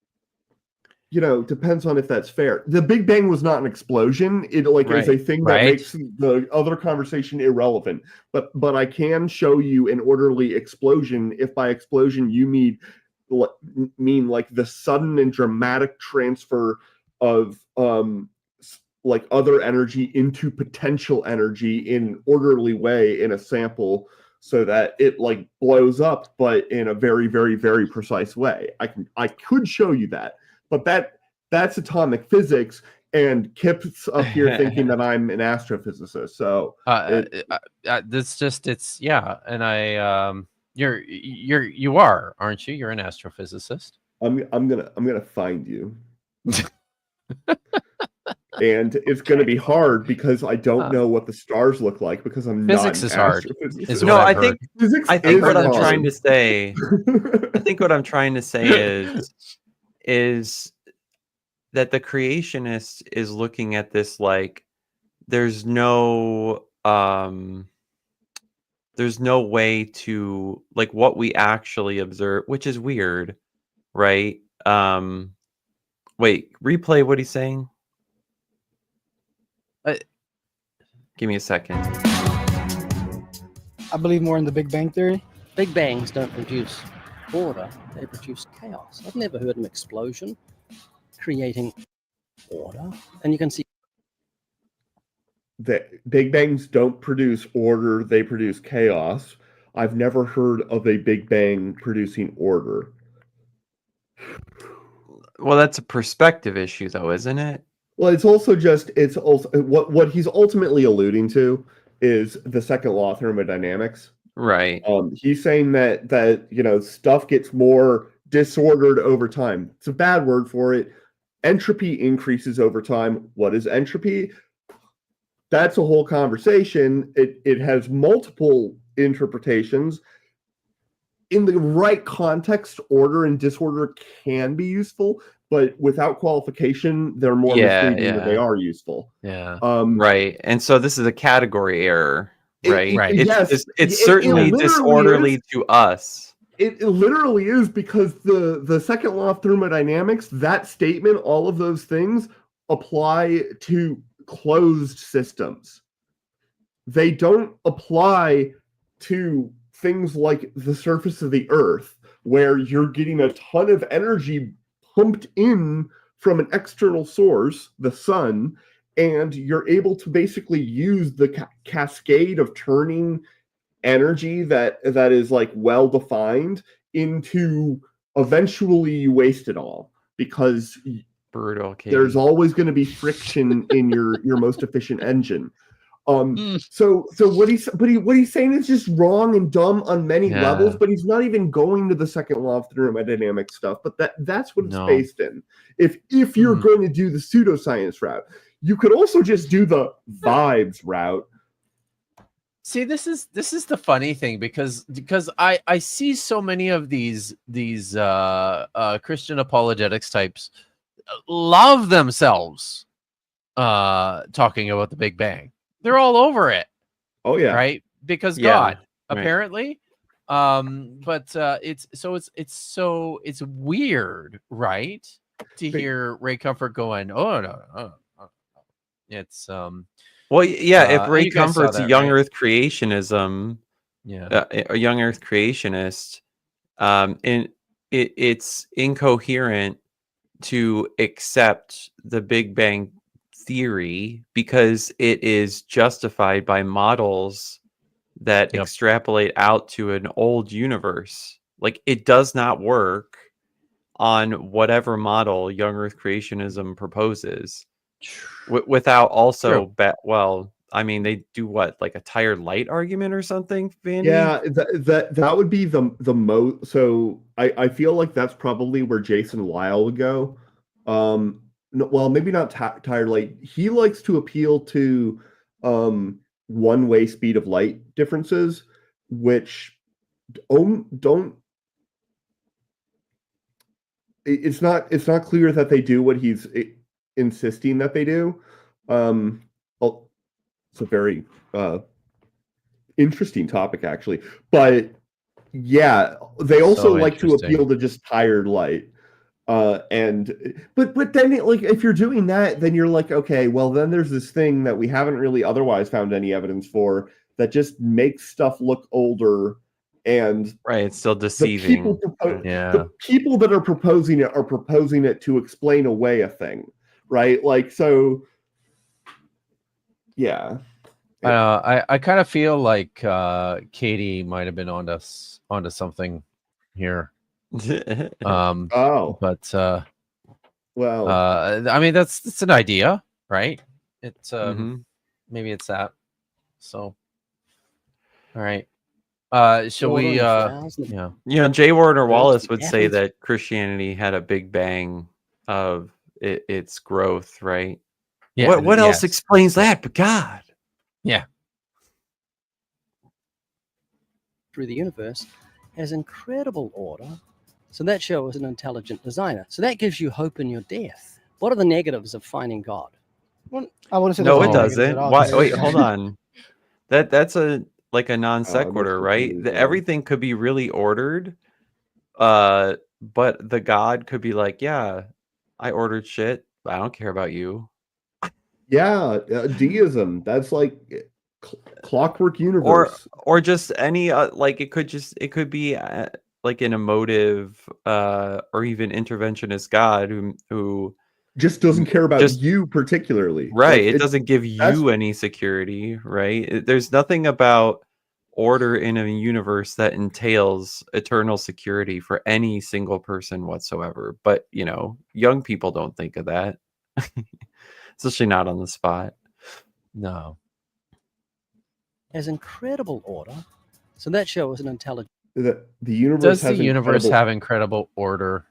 depends on if that's fair. The Big Bang was not an explosion. It is a thing that makes the other conversation irrelevant. But I can show you an orderly explosion if by explosion you mean like the sudden and dramatic transfer of like other energy into potential energy in an orderly way in a sample so that it like blows up, but in a very, very, very precise way. I could show you that. But that's atomic physics, and Kip's up here thinking that I'm an astrophysicist. So this just and I you are, aren't you? You're an astrophysicist. I'm gonna find you. And it's going to be hard because I don't know what the stars look like because I'm physics not is an hard. astrophysicist. No, I think physics I think is what I'm hard. trying to say I think what I'm trying to say is that the creationist is looking at this like there's no way to like what we actually observe, which is weird, right? Wait, replay what he's saying. Give me a second. I believe more in the Big Bang Theory. Big bangs don't produce order; they produce chaos. I've never heard an explosion creating order, and you can see that Big Bangs don't produce order; they produce chaos. I've never heard of a Big Bang producing order. Well, that's a perspective issue, though, isn't it? Well, it's also what he's ultimately alluding to is the second law of thermodynamics. Right. He's saying that stuff gets more disordered over time. It's a bad word for it. Entropy increases over time. What is entropy? That's a whole conversation. It has multiple interpretations. In the right context, order and disorder can be useful, but without qualification, they're more misleading than they are useful. Yeah. Right. And so this is a category error, right? It's certainly disorderly to us. It literally is, because the second law of thermodynamics, that statement, all of those things apply to closed systems. They don't apply to things like the surface of the Earth, where you're getting a ton of energy pumped in from an external source, the sun, and you're able to basically use the cascade of turning energy that is like well defined into eventually you waste it all because Brutal, Katie. there's always going to be friction in your most efficient engine. So what he's saying is just wrong and dumb on many levels, but he's not even going to the second law of thermodynamics stuff. But that's what it's based in. If you're going to do the pseudoscience route, you could also just do the vibes route. See, this is the funny thing because I see so many of these Christian apologetics types love themselves talking about the Big Bang. They're all over it. Oh yeah, right? Because Yeah, God, right. apparently. But it's weird, right? To hear Ray Comfort going, oh no. It's Well, yeah, if Ray you guys saw Comfort's a that, young right? Earth creationism, a young Earth creationist, and it's incoherent to accept the Big Bang theory because it is justified by models that extrapolate out to an old universe. Like, it does not work on whatever model young Earth creationism proposes without also well, I mean, they do what, like a tired light argument or something, Vandy? Yeah, that would be the most. So I feel like that's probably where Jason Lyle would go. Well, maybe not tired light. He likes to appeal to one-way speed of light differences, which don't. It's not clear that they do what he's insisting that they do. Well, it's a very interesting topic, actually. But yeah, they also like to appeal to just tired light. But then like if you're doing that, then you're like, okay, well then there's this thing that we haven't really otherwise found any evidence for that just makes stuff look older, and right, it's still deceiving. The people that are proposing it to explain away a thing, right? Like, so yeah. I kind of feel like Katie might have been onto something here. But well, I mean that's an idea, right? It's maybe it's that. So all right. Shall we J. Warner Wallace would say that Christianity had a big bang of its growth, right? Yeah. What else explains that but God? Yeah. Through the universe has incredible order. So that shows an intelligent designer. So that gives you hope in your death. What are the negatives of finding God? Well, I wouldn't say no, it doesn't. Why? Wait, hold on. That's a non sequitur, right? Everything could be really ordered, but the God could be like, yeah, I ordered shit, but I don't care about you. Yeah, deism. That's like clockwork universe, or just any like it could be like an emotive or even interventionist God who just doesn't care about you particularly, right? Like, it doesn't give you any security, right? There's nothing about order in a universe that entails eternal security for any single person whatsoever. But young people don't think of that. Especially not on the spot. No. Has incredible order. So that shows an intelligent. The universe does the universe have incredible order?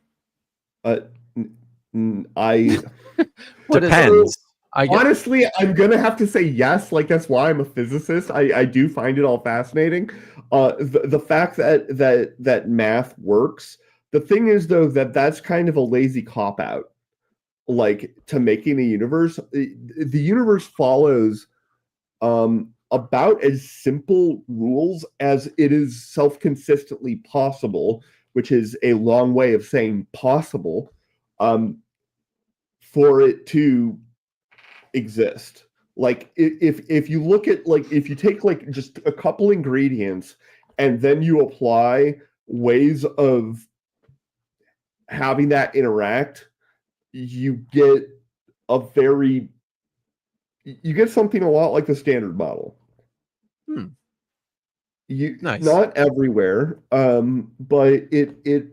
Depends. Honestly, I'm gonna have to say yes. Like, that's why I'm a physicist. I do find it all fascinating. The fact that math works. The thing is, though, that's kind of a lazy cop out. Like, to making the universe follows about as simple rules as it is self-consistently possible, which is a long way of saying possible, for it to exist. Like, if you look at, like, if you take like just a couple ingredients and then you apply ways of having that interact, you get something a lot like the standard model. Nice. Not everywhere, but it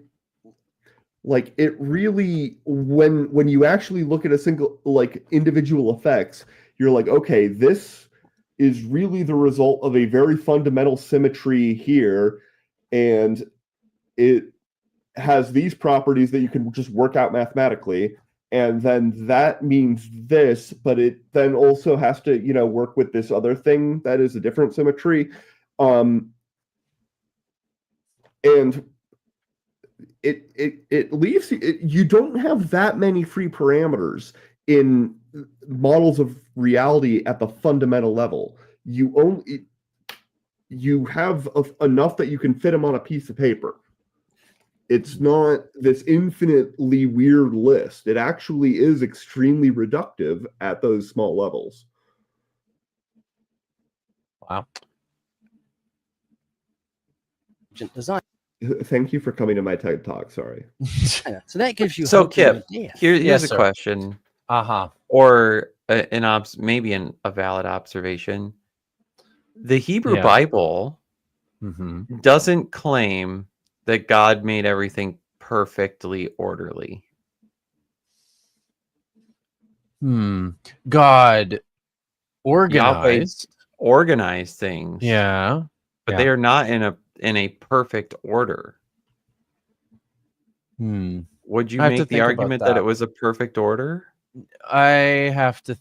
really, when you actually look at a single individual effects, you're like, okay, this is really the result of a very fundamental symmetry here, and it has these properties that you can just work out mathematically, and then that means this, but it then also has to, work with this other thing that is a different symmetry. And it leaves you don't have that many free parameters in models of reality at the fundamental level. You have enough that you can fit them on a piece of paper. It's not this infinitely weird list. It actually is extremely reductive at those small levels. Wow. Design. Thank you for coming to my TED Talk. Sorry. So that gives you So, hope in Kip, your death. here's Yes, a sir. question, Uh-huh. or maybe a valid observation. The Hebrew Yeah. Bible Mm-hmm. doesn't claim that God made everything perfectly orderly. God Yahweh organized. organized things. Yeah. But Yeah. they are not in a perfect order. Would you I have to make the think about argument that that. it was a perfect order? I have to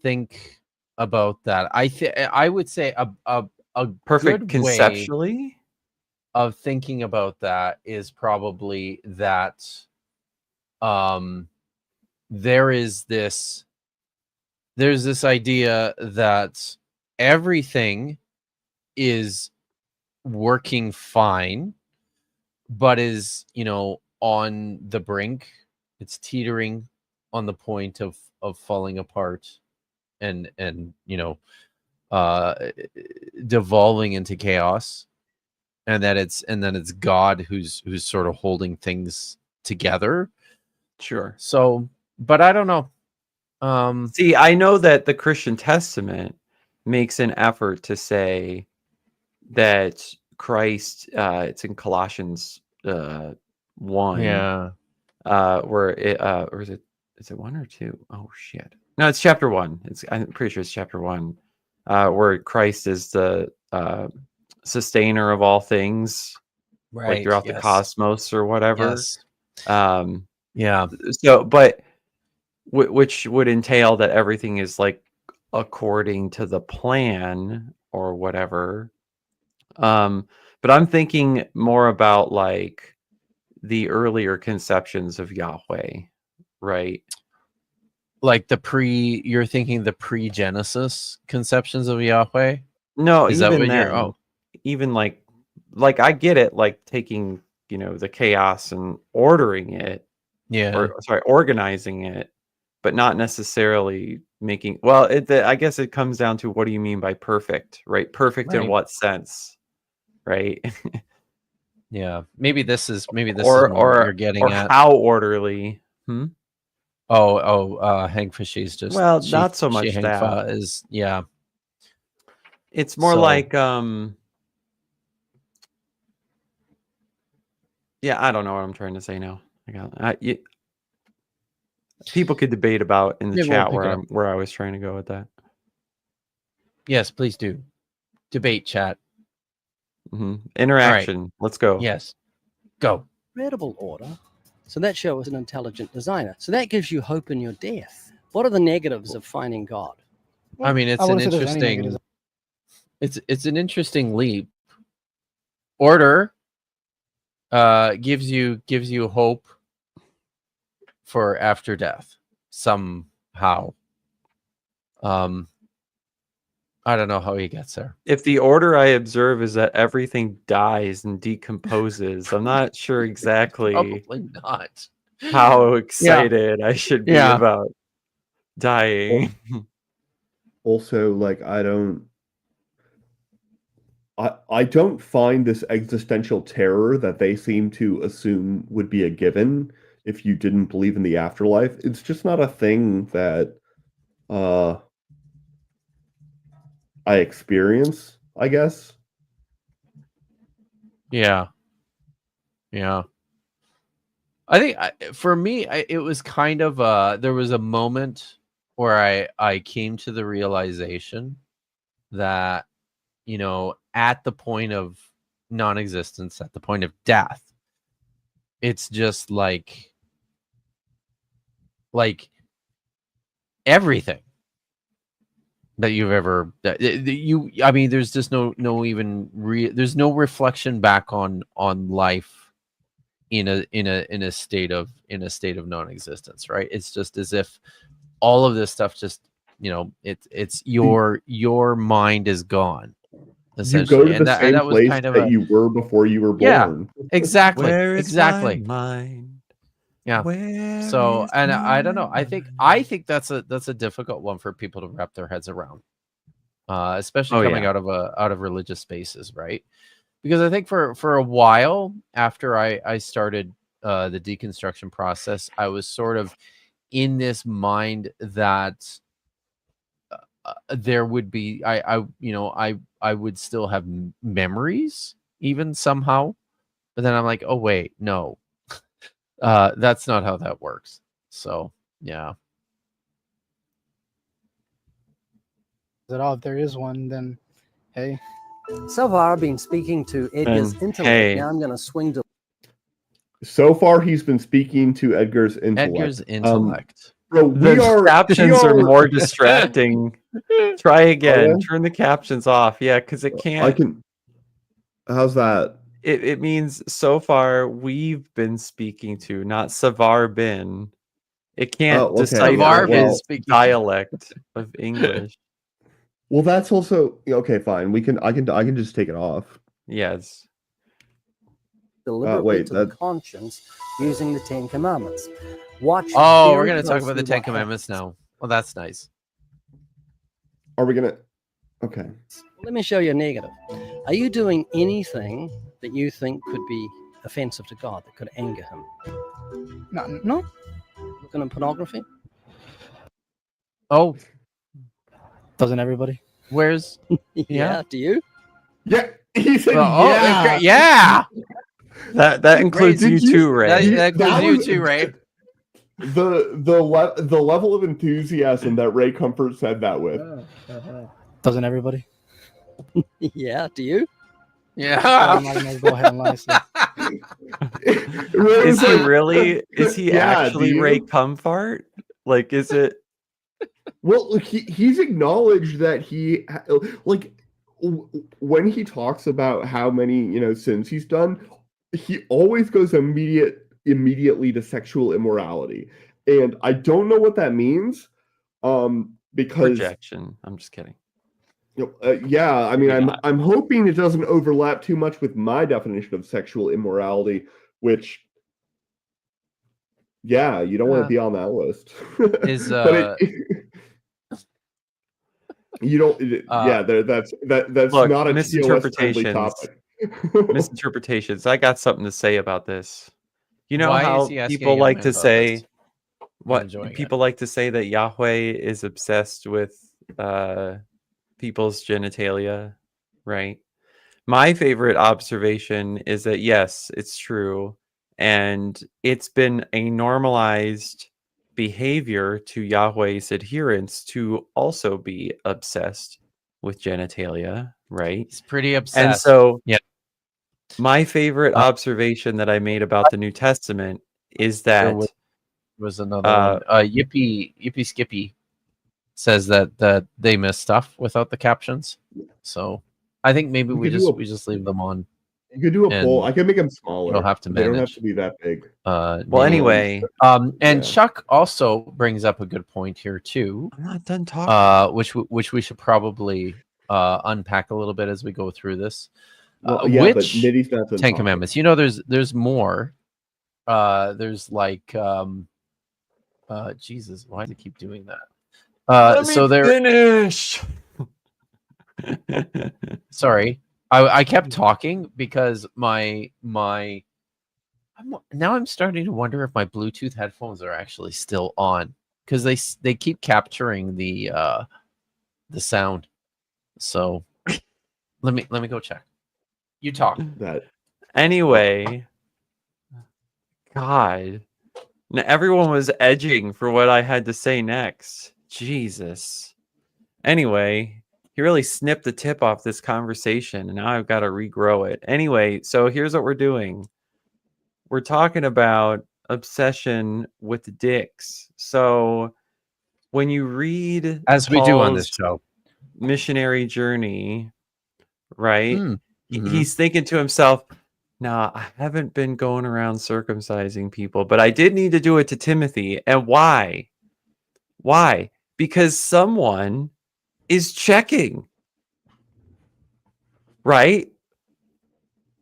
think about that. I would say a Perfect good conceptually? way of thinking about that is probably that there's this idea that everything is working fine, but is, on the brink. It's teetering on the point of falling apart and devolving into chaos, and then it's God who's sort of holding things together. Sure. So, but I don't know. See, I know that the Christian Testament makes an effort to say that Christ, it's in Colossians 1. Yeah. Where it or is it 1 or 2? Oh shit. No, it's chapter 1. I'm pretty sure it's chapter 1. Where Christ is the sustainer of all things, Right. like throughout the cosmos or whatever. Yes. Yeah. So, but which would entail that everything is like according to the plan or whatever. But I'm thinking more about like the earlier conceptions of Yahweh, right? Like you're thinking the pre-Genesis conceptions of Yahweh? No, Is that even what then, you're even like I get it, like taking, the chaos and ordering it, yeah. or sorry, organizing it, but not necessarily making, well, I guess it comes down to what do you mean by perfect, right? Perfect in Right. what sense, right? Yeah. Maybe this is more or what you're getting or at. how orderly. Hangfishy is just Well, not so she much that. Hangfa is It's more So- like yeah, I don't know what I'm trying to say now. People could debate about in the Maybe we'll chat pick it up. where I was trying to go with that. Yes, please do. Debate chat. Interaction. Let's go. Yes. Go. Incredible order. So that shows an intelligent designer. So that gives you hope in your death. What are the negatives of finding God? I mean, it's I an wouldn't say there's any interesting negatives. it's an interesting leap. Order gives you hope for after death somehow. I don't know how he gets there. If the order I observe is that everything dies and decomposes, I'm not sure exactly Probably not. how excited I should be Yeah. about dying. Also, like, I don't find this existential terror that they seem to assume would be a given if you didn't believe in the afterlife. It's just not a thing that I experience, I guess. Yeah. I think for me, it was kind of there was a moment where I came to the realization that, at the point of non-existence, at the point of death, it's just like everything that you've ever there's just there's no reflection back on life in a state of non-existence, right? It's just as if all of this stuff just, it's your mind is gone, You go essentially. to the same That was place kind of that you were before you were yeah, born. exactly. Where is Exactly. my mind? Yeah. Where So, is and I don't my know. I mind? think that's a difficult one for people to wrap their heads around, especially Oh, coming yeah. out of religious spaces, right? Because I think for a while after I started the deconstruction process, I was sort of in this mind that there would be I would still have memories even somehow, but then I'm like, oh wait, no. That's not how that works. So, yeah. At all. If there is one, then hey, So far, I've been speaking to Edgar's And, intellect. hey. Now I'm going to swing to. So far, he's been speaking to Edgar's intellect. Edgar's intellect. Bro, The captions are more distracting. Try again. yeah? Turn the captions off. Yeah, because it can't. I can. How's that? It means so far we've been speaking to, not Savar bin. It can't Oh, okay, decipher yeah, Savar bin well- his speaking. dialect of English. Well, that's also okay. Fine, I can just take it off. Yes. Deliberately wait, to the that- conscience using the Ten Commandments. Watch. Oh, we're very going to talk about the closely Ten what Commandments happens. now. Well, that's nice. Are we gonna? Okay. Let me show you a negative. Are you doing anything that you think could be offensive to God, that could anger Him? no. Looking at pornography? Oh, Doesn't everybody? where's Yeah. Do you? Yeah, he said yeah. yeah. That includes Ray, you did you- too, Ray. That includes you was- too, Ray. The level of enthusiasm that Ray Comfort said that with. Doesn't everybody? Yeah. Do you? Yeah. I'm not gonna go ahead and lie. So. Ray Is was he like, really? Is he Yeah, actually do you? Ray Comfort? Like, is it? Well, look, he's acknowledged that he when he talks about how many sins he's done, he always goes immediately to sexual immorality, and I don't know what that means, because Projection. I'm just kidding. yeah, I mean, Yeah. I'm hoping it doesn't overlap too much with my definition of sexual immorality, which. Yeah, you don't want to be on that list. Is But you don't. That's Look, not a TOS friendly misinterpretations. topic. Misinterpretations. I got something to say about this. You know Why how is he asking people a like young to man about say this? what enjoying people like to say that Yahweh is obsessed with people's genitalia, right? My favorite observation is that yes, it's true, and it's been a normalized behavior to Yahweh's adherents to also be obsessed with genitalia, right? He's pretty obsessed. And so, yeah. my favorite observation that I made about the New Testament is that was another one. Yippee Skippy says that they miss stuff without the captions. So I think maybe we just leave them on. You could do a and poll. I can make them smaller. You'll have to They don't have manage. to be that big. well, anyway, and Yeah. Chuck also brings up a good point here too, I'm not done talking. which we should probably unpack a little bit as we go through this. Well, yeah, but which Nitty's not done Ten talking. Commandments? There's more. There's like Jesus, why do you keep doing that? Let So me there. finish. Sorry, I kept talking because my Now I'm starting to wonder if my Bluetooth headphones are actually still on, because they keep capturing the sound. So let me go check. You talk. That Anyway, God, now everyone was edging for what I had to say next. Jesus. Anyway, he really snipped the tip off this conversation, and now I've got to regrow it. Anyway, so here's what we're doing. We're talking about obsession with dicks. So when you read As we do on this Paul's show. missionary journey, right? Mm-hmm. He's thinking to himself, nah, I haven't been going around circumcising people, but I did need to do it to Timothy. And why? Why? Because someone is checking, right?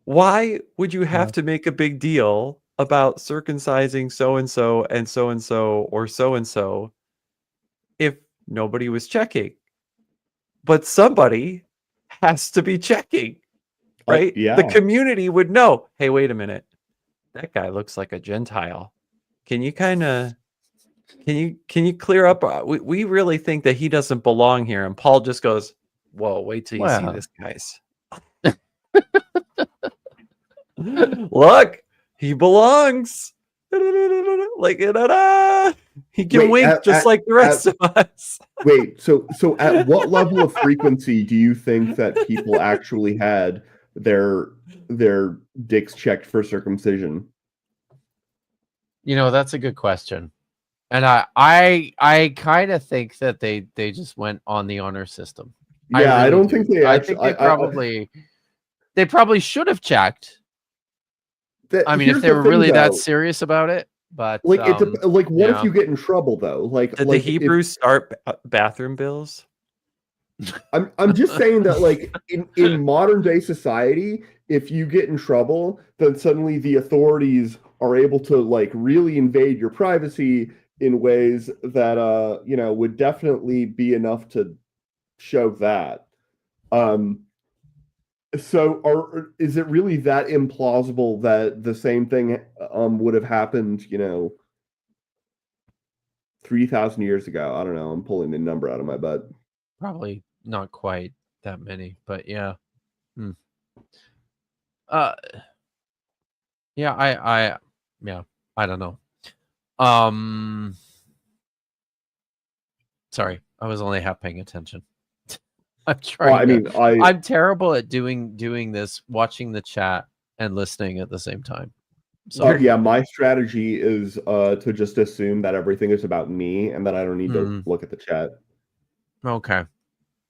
Why would you have to make a big deal about circumcising so-and-so and so-and-so or so-and-so if nobody was checking? But somebody has to be checking, right? yeah. The community would know, hey, wait a minute. That guy looks like a Gentile. Can you kind of, can you clear up? We really think that he doesn't belong here. And Paul just goes, whoa, wait till you see this, guys. Look, he belongs. Like, he can wink just like the rest of us. Wait, so at what level of frequency do you think that people actually had their dicks checked for circumcision? You know, that's a good question. And I kind of think that they just went on the honor system. Yeah, I don't think they actually. I think they probably should have checked. I mean, if they were really that serious about it, but like, what if you get in trouble though? Like, did the Hebrews start bathroom bills? I'm just saying that, like, in modern day society, if you get in trouble, then suddenly the authorities are able to, like, really invade your privacy in ways that would definitely be enough to show that. So is it really that implausible that the same thing would have happened, 3,000 years ago? I don't know. I'm pulling the number out of my butt. Probably not quite that many, but yeah. Yeah, I don't know. Sorry, I was only half paying attention. I'm trying. I'm terrible at doing this, watching the chat and listening at the same time. So yeah, my strategy is to just assume that everything is about me and that I don't need to look at the chat. Okay.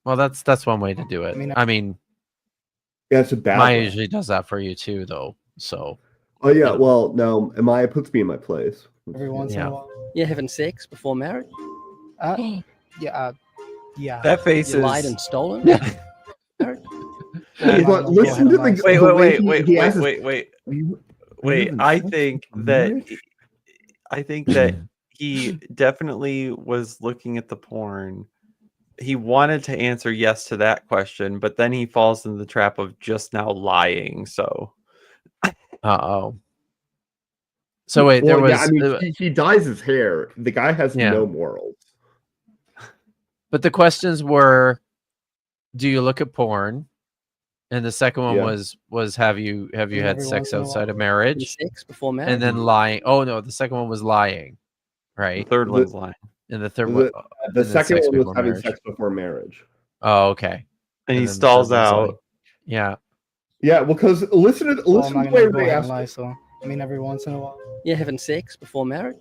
Well, that's one way to do it. I mean yeah, it's a bad Maya usually does that for you too, though. So oh yeah, well, no, Maya puts me in my place. Every once in a while. You're having sex before marriage? Yeah. That face you is lied and stolen. Listen to the wait. I think that he definitely was looking at the porn. He wanted to answer yes to that question, but then he falls into the trap of just now lying. So, So wait, there was. He dyes his hair. The guy has no morals. But the questions were, do you look at porn? And the second one was have you had sex outside of marriage? Sex before marriage. And then lying. Oh no, the second one was lying. Right? The third one's lying. And the third one the second one was having sex before marriage. Oh, okay. And he stalls out. Like, yeah. Yeah, because listen to the way they asked. Lie, so I mean every once in a while. You're having sex before marriage?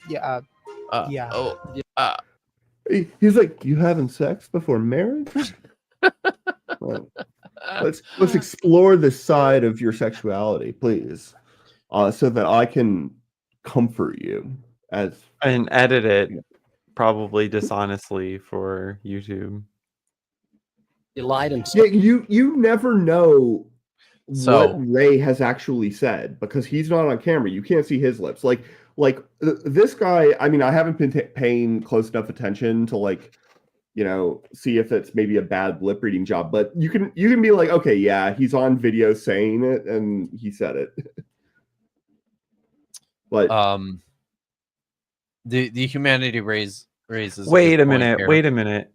Yeah. He's like, you having sex before marriage? Well, let's explore this side of your sexuality, please, so that I can comfort you and edit it probably dishonestly for YouTube. You lied and you never know what Ray has actually said because he's not on camera. You can't see his lips. Like this guy. I mean, I haven't been paying close enough attention to see if it's maybe a bad lip reading job. But you can be like, okay, yeah, he's on video saying it, and he said it. But the humanity raises. Wait a point minute. here. Wait a minute.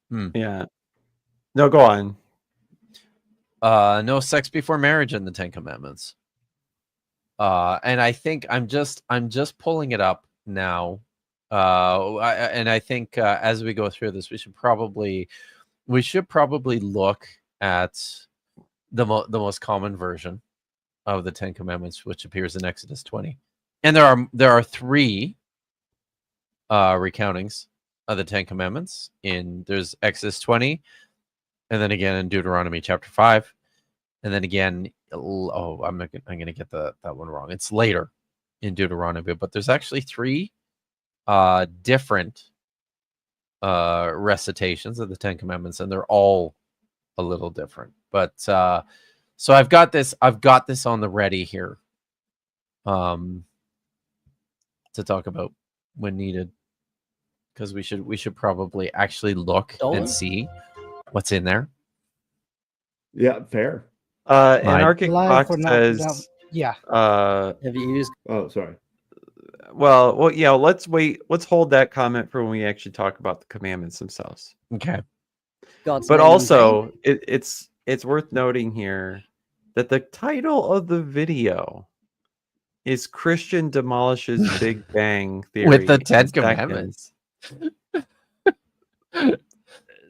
Hmm. Yeah. No, go on. No sex before marriage in the Ten Commandments. And I think I'm just pulling it up now. I think as we go through this, we should probably look at the most common version of the Ten Commandments, which appears in Exodus 20. And there are three recountings of the Ten Commandments. There's Exodus 20, and then again in Deuteronomy chapter 5, and then again. Oh, I'm gonna get that one wrong. It's later in Deuteronomy, but there's actually three different recitations of the Ten Commandments, and they're all a little different. But so I've got this on the ready here to talk about when needed, because we should probably actually look and see what's in there. yeah, fair. Anarchic Live Fox or not, says, yeah. Have you used? Oh, sorry. well, yeah, let's wait. Let's hold that comment for when we actually talk about the commandments themselves. Okay. God's But name in also, vain? it's worth noting here that the title of the video is Christian Demolishes Big Bang Theory With the in 10 seconds. Commandments.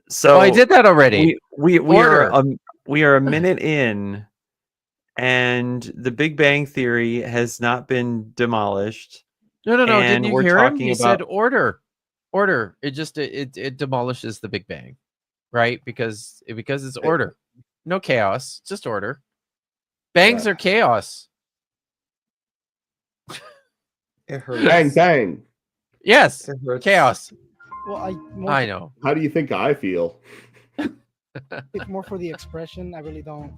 So I did that already. We Order. are a minute in, and the Big Bang Theory has not been demolished. No. And Didn't you we're hear him? talking He about said order. It just it demolishes the Big Bang, right? Because it's order, no chaos, just order. Bangs are chaos. it hurts. Bang, bang. Yes, It hurts. chaos. Well, I know. How do you think I feel? It's more for the expression. I really don't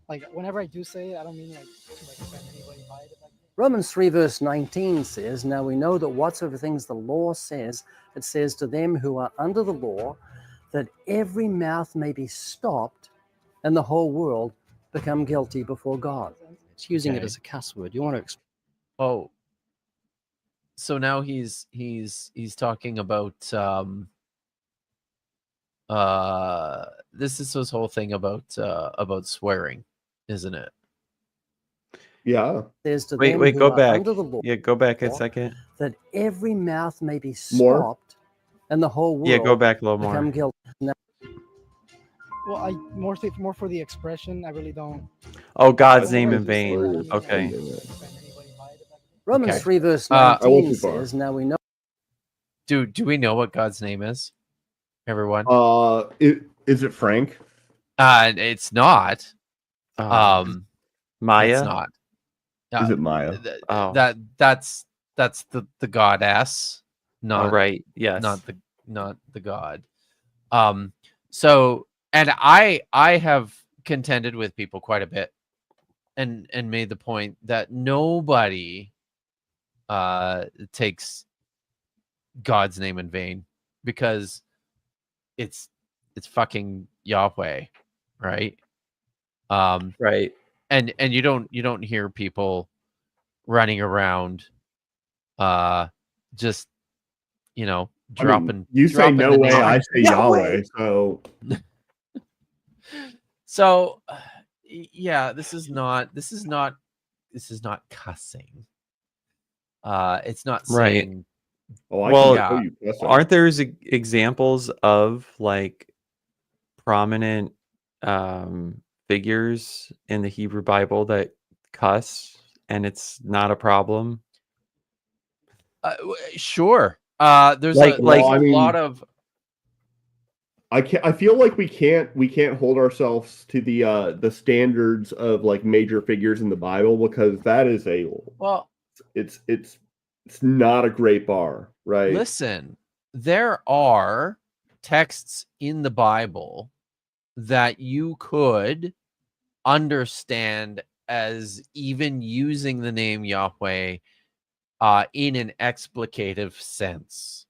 like. Whenever I do say it, I don't mean like to offend anybody by it. Romans 3 verse 19 says, "Now we know that whatsoever things the law says, it says to them who are under the law, that every mouth may be stopped and the whole world become guilty before God." It's using it Okay. as a cuss word. You want to Oh, so now he's talking about this is his whole thing about swearing, isn't it? Yeah. says to Wait, them wait, who go are back. under the law, Yeah, go back a second. that every mouth may be More? stopped and the whole world Yeah, go back a little become more. guilty. Now, Well, more for the expression. I really don't. Oh, God's Whenever name I in do say it, I vain. don't mean Okay. like to offend anybody by it. Romans Okay. 3 verse I 19 went too far. says, "Now we know." Do we know what God's name is, everyone? Is it Frank? It's not. It's Maya. not. Is it Maya? Oh. That's the goddess, not All right. Yes. not the god. So, and I have contended with people quite a bit and made the point that nobody takes God's name in vain, because it's fucking Yahweh, right? Right. And you don't hear people running around just dropping. You say dropping no the way, name. I say Yahweh. So So yeah, this is not cussing. It's not Right. saying Well, you cussing. aren't there examples of like prominent figures in the Hebrew Bible that cuss and it's not a problem? sure. There's Like- a like- lot of I feel like we can't hold ourselves to the standards of like major figures in the Bible, because that is it's not a great bar, right? Listen, there are texts in the Bible that you could understand as even using the name Yahweh in an explicative sense.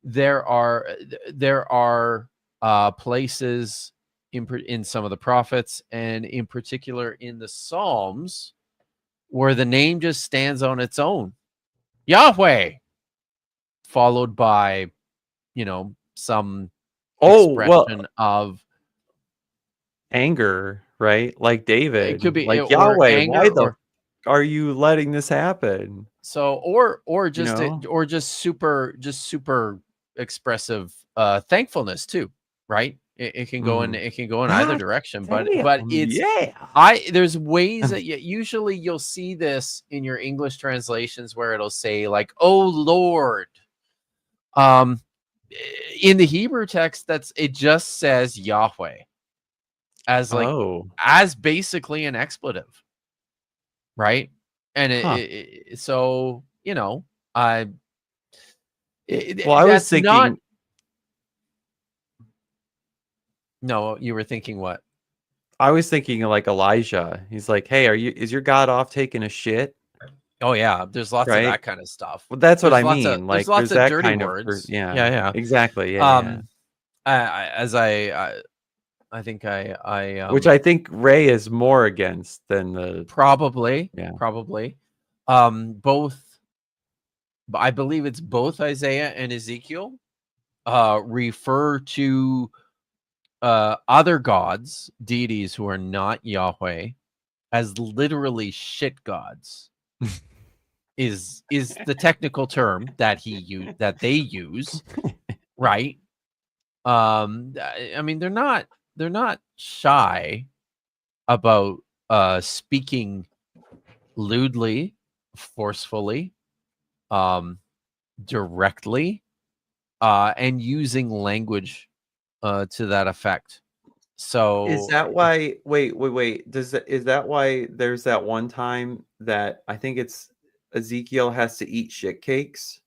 There are places in some of the prophets, and in particular in the Psalms, where the name just stands on its own. Yahweh, followed by, some expression of anger, right? Like David, it could be like or Yahweh, why anger, the or are you letting this happen? so, or You just know? or just super expressive thankfulness too, right? It can go in either God direction, but damn, it's yeah. there's ways that usually you'll see this in your English translations where it'll say like, "Oh Lord." In the Hebrew text, it just says Yahweh as as basically an expletive, right? And so I. Well, I was That's not. thinking. No, you were thinking what? I was thinking like Elijah. He's like, "Hey, is your God off taking a shit?" Oh yeah, there's lots of Right? that kind of stuff. Well, that's what There's I mean. there's Like, lots there's of that dirty kind of words. yeah, Yeah. exactly. Yeah. As I think Which I think Ray is more against than the probably. Both. I believe it's both Isaiah and Ezekiel refer to other gods, deities who are not Yahweh, as literally shit gods. is the technical term that they use, right? I mean, they're not shy about speaking lewdly, forcefully, directly, and using language to that effect. So is that why? Wait. Is that why there's that one time that I think it's Ezekiel has to eat shit cakes?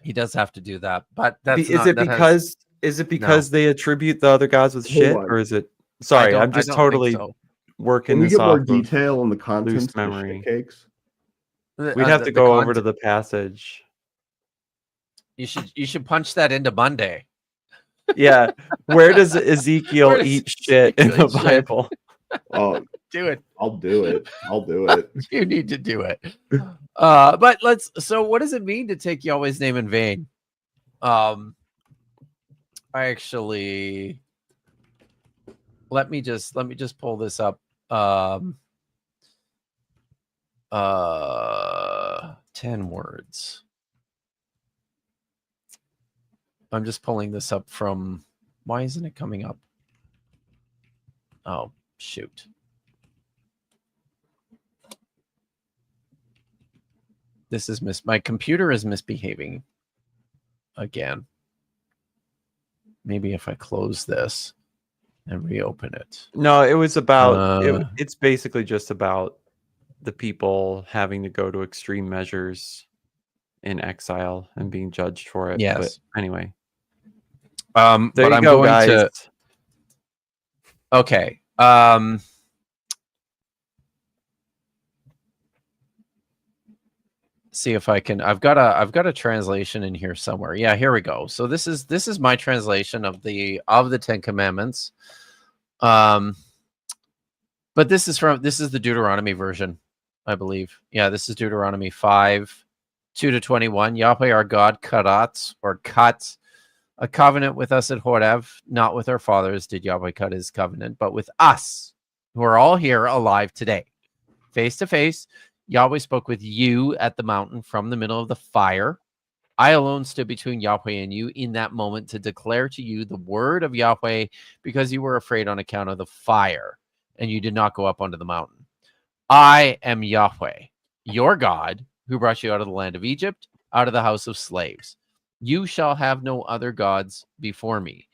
He does have to do that, but Is it because they attribute the other gods with shit, or is it? Sorry, I'm just totally working Can we this get more off detail on the loose contents of the memory. shit cakes? We'd have to go over to the passage. You should punch that into Monday. Yeah, where does Ezekiel eat shit in the Bible? Oh, do it. I'll do it. You need to do it. But so what does it mean to take Yahweh's name in vain? I actually let me just pull this up. 10 words. I'm just pulling this up from, why isn't it coming up? Oh, shoot. This is my computer is misbehaving again. Maybe if I close this and reopen it. No, it was about it's basically just about the people having to go to extreme measures in exile and being judged for it. Yes. But anyway. There but you I'm go, guys. Okay. See if I can. I've got a translation in here somewhere. Yeah, here we go. So this is my translation of the 10 Commandments. But this is the Deuteronomy version, I believe. Yeah, this is Deuteronomy 5:2-21. Yahweh our God cut a covenant with us at Horeb, not with our fathers did Yahweh cut his covenant, but with us, who are all here alive today. Face to face, Yahweh spoke with you at the mountain from the middle of the fire. I alone stood between Yahweh and you in that moment to declare to you the word of Yahweh, because you were afraid on account of the fire, and you did not go up onto the mountain. I am Yahweh, your God, who brought you out of the land of Egypt, out of the house of slaves. You shall have no other gods before me.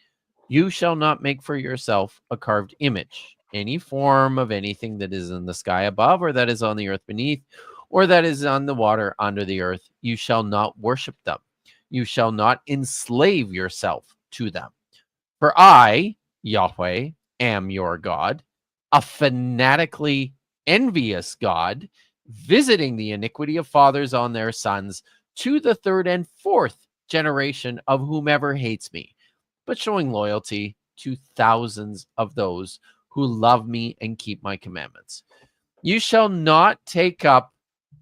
You shall not make for yourself a carved image, any form of anything that is in the sky above, or that is on the earth beneath, or that is on the water under the earth. You shall not worship them. You shall not enslave yourself to them. For I, Yahweh, am your God, a fanatically envious God, visiting the iniquity of fathers on their sons to the third and fourth generation of whomever hates me, but showing loyalty to thousands of those who love me and keep my commandments. You shall not take up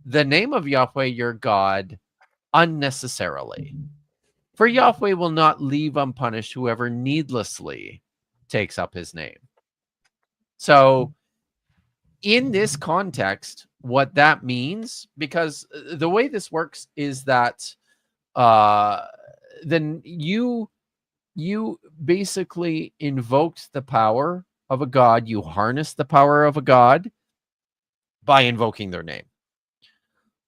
the name of Yahweh your God unnecessarily. For Yahweh will not leave unpunished whoever needlessly takes up his name. So in this context, what that means, because the way this works is that then you basically invoked the power of a god. You harness the power of a god by invoking their name.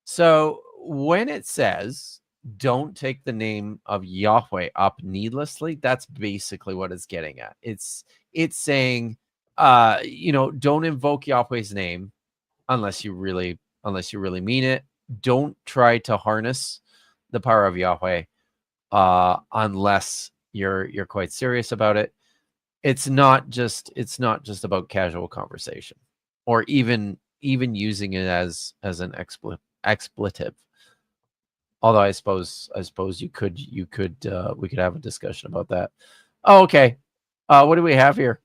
So when it says, don't take the name of Yahweh up needlessly, that's basically what it's getting at. It's saying, don't invoke Yahweh's name unless you really mean it. Don't try to harness the power of Yahweh unless you're quite serious about it. It's not just about casual conversation or even using it as an expletive. Although I suppose we could have a discussion about that. Oh, okay. What do we have here?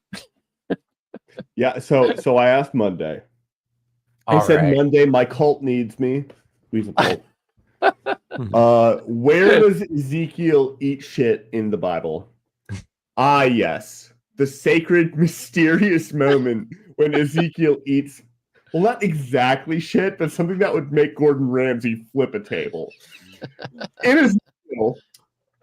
Yeah, so I asked Monday. I said, Monday, my cult needs me. We've a cult. Where does Ezekiel eat shit in the Bible? Ah, yes. The sacred, mysterious moment when Ezekiel eats, well, not exactly shit, but something that would make Gordon Ramsay flip a table. In Ezekiel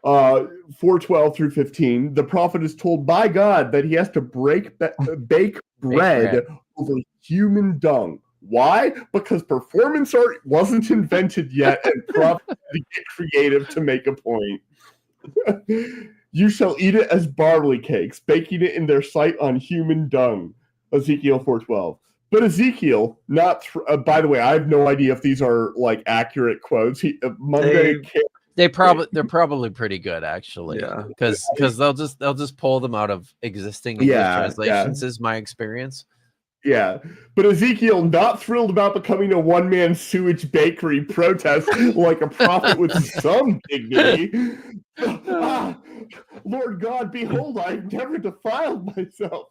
4:12 through 15, the prophet is told by God that he has to bake bread over human dung. Why? Because performance art wasn't invented yet, and prophets had to get creative to make a point. You shall eat it as barley cakes, baking it in their sight on human dung. Ezekiel 4:12. But Ezekiel, not by the way, I have no idea if these are like accurate quotes. They're probably pretty good, actually. Yeah, because they'll just pull them out of existing English translations. Is my experience. Yeah, but Ezekiel, not thrilled about becoming a one-man sewage bakery, protests like a prophet with some dignity. Lord God, behold, I've never defiled myself.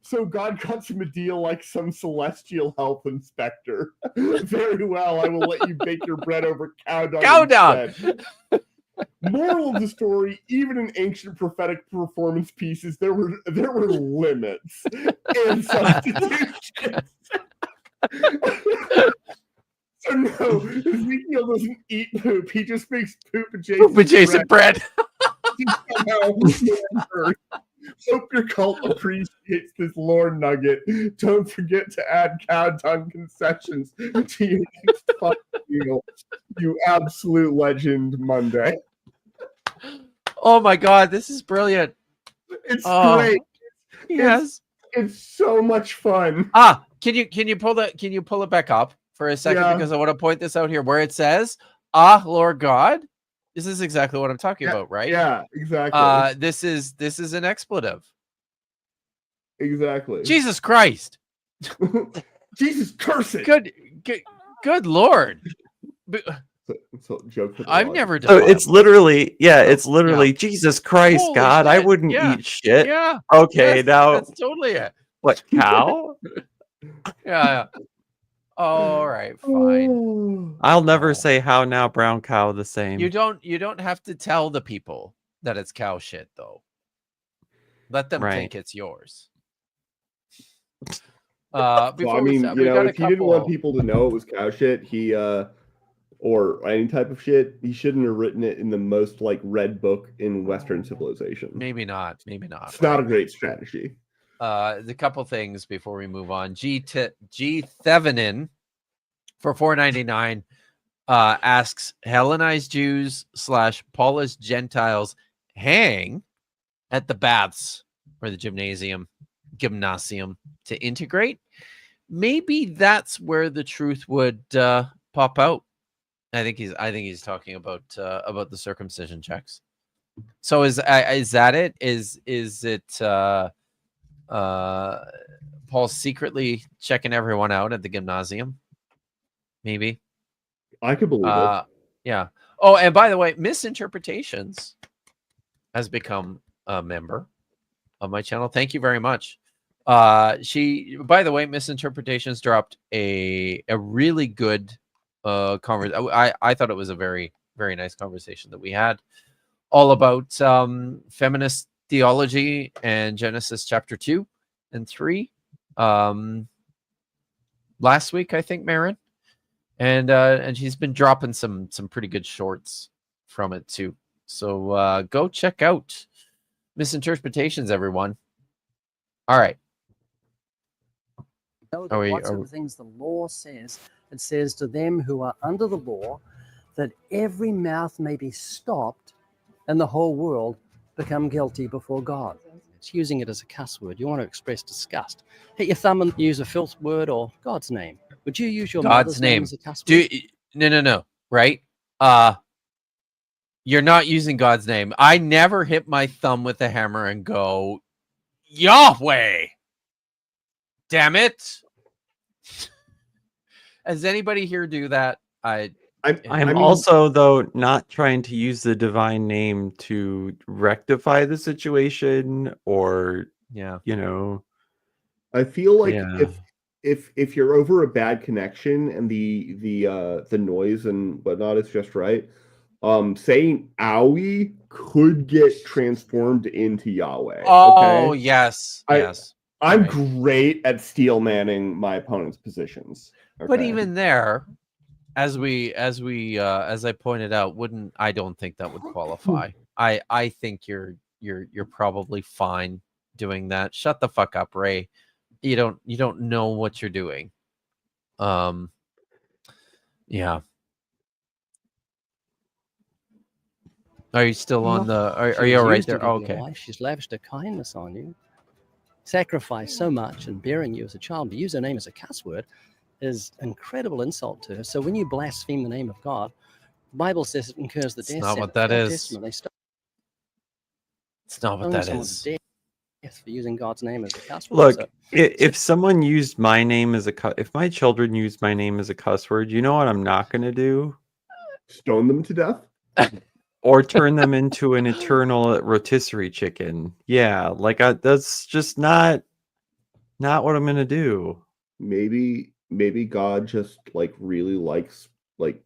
So God cuts him a deal like some celestial health inspector. Very well, I will let you bake your bread over cow dung. Cow dung! Moral of the story, even in ancient prophetic performance pieces, there were limits and substitutions. So no, Ezekiel doesn't eat poop. He just makes poop adjacent bread. Hope your cult appreciates this lore nugget. Don't forget to add cow dung concessions to your next fun meal. You absolute legend, Monday. Oh my God, this is brilliant. It's great. Yes. It's so much fun. Can you pull it back up for a second? Yeah. Because I want to point this out here where it says, Lord God. This is exactly what I'm talking about, right? Yeah, exactly. This is an expletive. Exactly. Jesus Christ. Jesus, curse it. Good Lord. So joke. I've never done. So it's literally, Jesus Christ, holy God, shit. I wouldn't eat shit. Yeah. Okay, now that's totally it. What, cow? Yeah. All right, fine. I'll never say how now, brown cow the same. You don't have to tell the people that it's cow shit, though. Let them think it's yours. If he didn't want people to know it was cow shit, he or any type of shit, he shouldn't have written it in the most read book in Western civilization. Maybe not. It's not a great strategy. The couple things before we move on. G Thevenin for $4.99 asks, Hellenized Jews / Polish Gentiles hang at the baths or the gymnasium to integrate. Maybe that's where the truth would pop out. I think he's talking about the circumcision checks. So is that it? Is it Paul secretly checking everyone out at the gymnasium? Maybe. I could believe it. Yeah. Oh, and by the way, Misinterpretations has become a member of my channel. Thank you very much. She, by the way, Misinterpretations dropped a really good conversation. I thought it was a very, very nice conversation that we had, all about feminist theology and Genesis chapter 2 and 3. Last week, I think, Marin, and she's been dropping some pretty good shorts from it too. So go check out Misinterpretations, everyone. All right. Know that whatsoever things the law says, it says to them who are under the law, that every mouth may be stopped and the whole world become guilty before God. It's using it as a cuss word. You want to express disgust. Hit your thumb and use a filth word or God's name. Would you use your God's mother's name as a cuss word? No. Right? You're not using God's name. I never hit my thumb with a hammer and go, Yahweh. Damn it. Does anybody here do that? I'm also, though, not trying to use the divine name to rectify the situation or, you know. I feel like if you're over a bad connection and the noise and whatnot is just right, saying owie could get transformed into Yahweh. Oh, okay? yes. I'm great at steel manning my opponent's positions. Okay? But even there, as I pointed out, I don't think that would qualify. I think you're probably fine doing that. Shut the fuck up, Ray. You don't know what you're doing. Yeah. Are you still on the? Are you all right there? Oh, okay. She's lavished her kindness on you, sacrificed so much, and bearing you as a child. To use her name as a cuss word is incredible insult to her. So when you blaspheme the name of God, the Bible says it incurs the death sentence. Not what that is. It's not what that is. Death for using God's name as a cuss word. Look, if someone used my name as if my children used my name as a cuss word, you know what I'm not going to do? Stone them to death? Or turn them into an eternal rotisserie chicken. Yeah, like that's just not what I'm going to do. Maybe God just like really likes like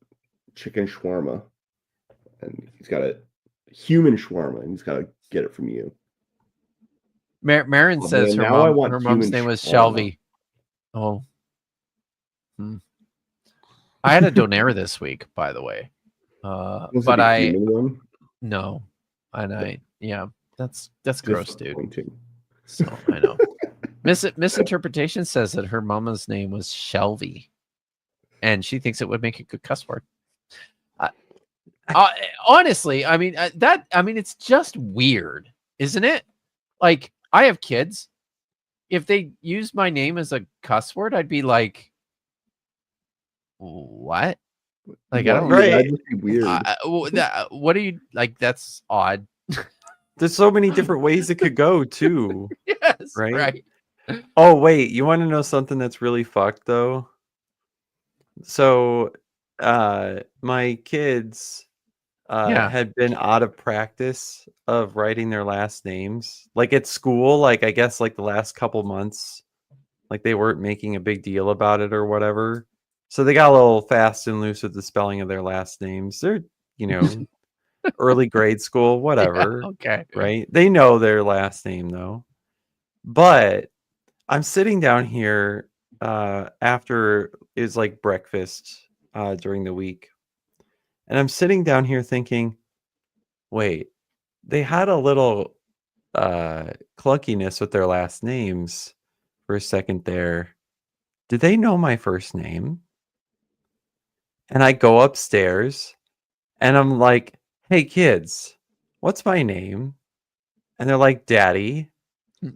chicken shawarma, and he's got a human shawarma, and he's got to get it from you. Marin says her mom's name was Shelby. Oh, I had a donaire this week, by the way. But no, and that's gross, dude. So I know. Misinterpretation says that her mama's name was Shelby, and she thinks it would make a good cuss word. Honestly, I mean it's just weird, isn't it? Like, I have kids. If they use my name as a cuss word, I'd be like, what? Like, I don't that'd just be weird. What are you like? That's odd. There's so many different ways it could go too. Yes, right. Oh wait, you want to know something that's really fucked though? So, my kids had been out of practice of writing their last names. Like at school, like I guess like the last couple months, like they weren't making a big deal about it or whatever. So they got a little fast and loose with the spelling of their last names. They're, early grade school, whatever. Yeah, okay. Right? They know their last name though. But I'm sitting down here after is like breakfast during the week. And I'm sitting down here thinking, wait, they had a little clunkiness with their last names for a second there. Did they know my first name? And I go upstairs and I'm like, hey kids, what's my name? And they're like, Daddy. And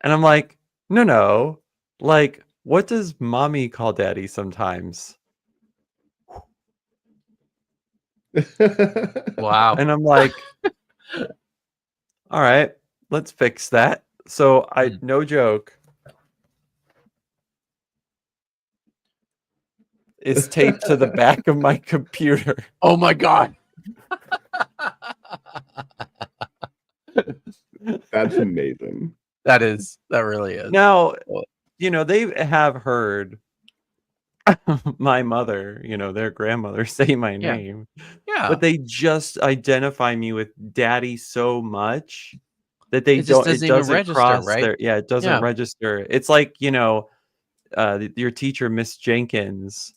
I'm like, no. Like, what does mommy call daddy sometimes? Wow. And I'm like, all right, let's fix that. So no joke, it's taped to the back of my computer. Oh my God. That's amazing. That really is. Now, Well- they have heard my mother, their grandmother say my Yeah. name, Yeah. but they just identify me with daddy so much that they It just don't, it doesn't even doesn't register, cross right? it doesn't Yeah. register. It's like, your teacher, Miss Jenkins,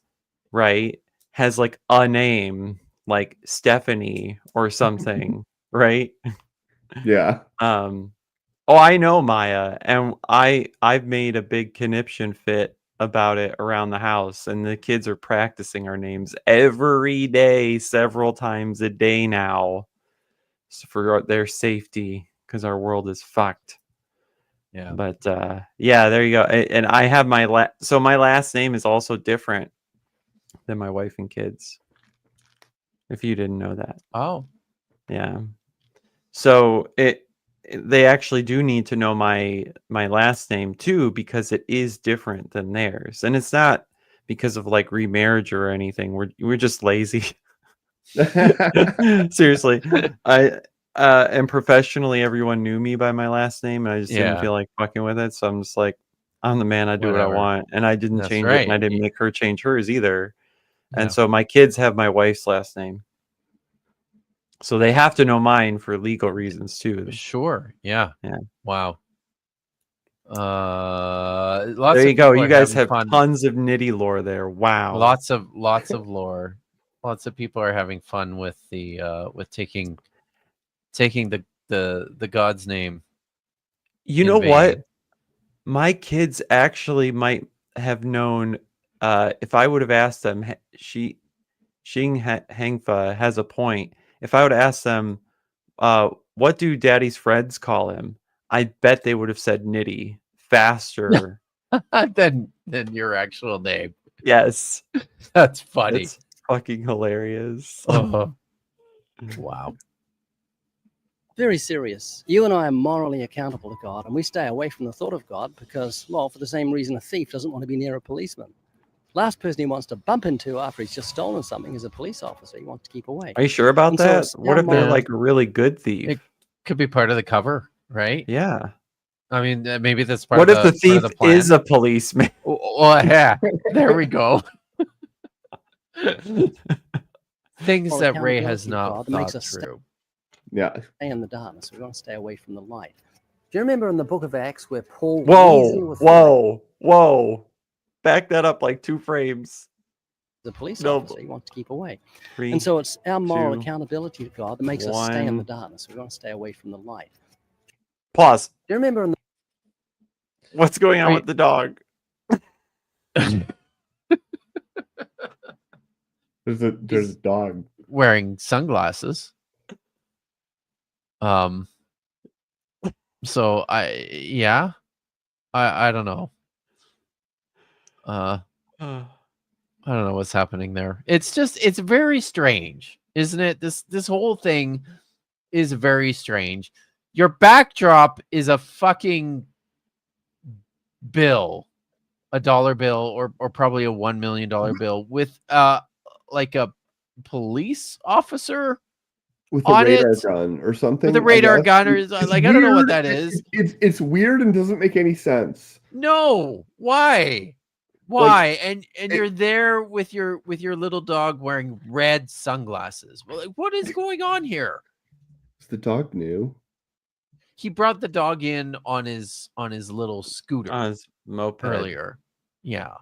right, has like a name like Stephanie or something, right? Yeah. Oh, I know Maya, and I've made a big conniption fit about it around the house, and the kids are practicing our names every day, several times a day now, for their safety, because our world is fucked. Yeah. But yeah, there you go. And I have so my last name is also different than my wife and kids. If you didn't know that. Oh. Yeah. So they actually do need to know my last name too, because it is different than theirs, and it's not because of like remarriage or anything. We're just lazy. Seriously, and professionally, everyone knew me by my last name, and I just didn't feel like fucking with it. So I'm just like, I'm the man. I do what I Whatever. want, and I didn't That's change it, right. and I didn't make her change hers either. Yeah. And so my kids have my wife's last name. So they have to know mine for legal reasons too. Sure. Yeah. Yeah. Wow. Lots There of you go. people You are guys having have fun. tons of nitty lore there. Wow. Lots of lore. Lots of people are having fun with the with taking the God's name. You in know what? vain. My kids actually might have known if I would have asked them. Xing Hangfa has a point. If I would have asked them, what do Daddy's friends call him? I bet they would have said Nitty faster. than your actual name. Yes. That's funny. It's fucking hilarious. Oh. Wow. Very serious. You and I are morally accountable to God, and we stay away from the thought of God because, well, for the same reason a thief doesn't want to be near a policeman. Last person he wants to bump into after he's just stolen something is a police officer. He wants to keep away. Are you sure about And so that? it's What our if they're moral- like a really good thief? It could be part of the cover, right? Yeah. I mean, maybe that's part What of if the part thief of the plan. is a policeman? Well, yeah, there we go. Things Well, that Ray accountability has to not God makes thought us through. Yeah. Stay in the darkness. We want to stay away from the light. Do you remember in the book of Acts where Paul reasoned Whoa, with whoa. Back that up like 2 frames. the police No. officer? He wants to keep away. 3, And so it's our moral 2, accountability to God that makes us stay in the 1. darkness. We want to stay away from the light. Pause. Do you remember in the What's going on Wait. with the dog? There's a dog. Wearing sunglasses. So I don't know. I don't know what's happening there. It's very strange, isn't it? This whole thing is very strange. Your backdrop is a fucking bill, a dollar bill, or probably a $1 million bill with like a police officer With a on radar it? gun or something. With a radar I guess. gun, or It's like I don't know what weird. that is. It's weird and doesn't make any sense. No, why? And you're there with your little dog wearing red sunglasses. Well, like, what is going on here? Is the dog new? He brought the dog in on his little scooter His moped earlier. Yeah.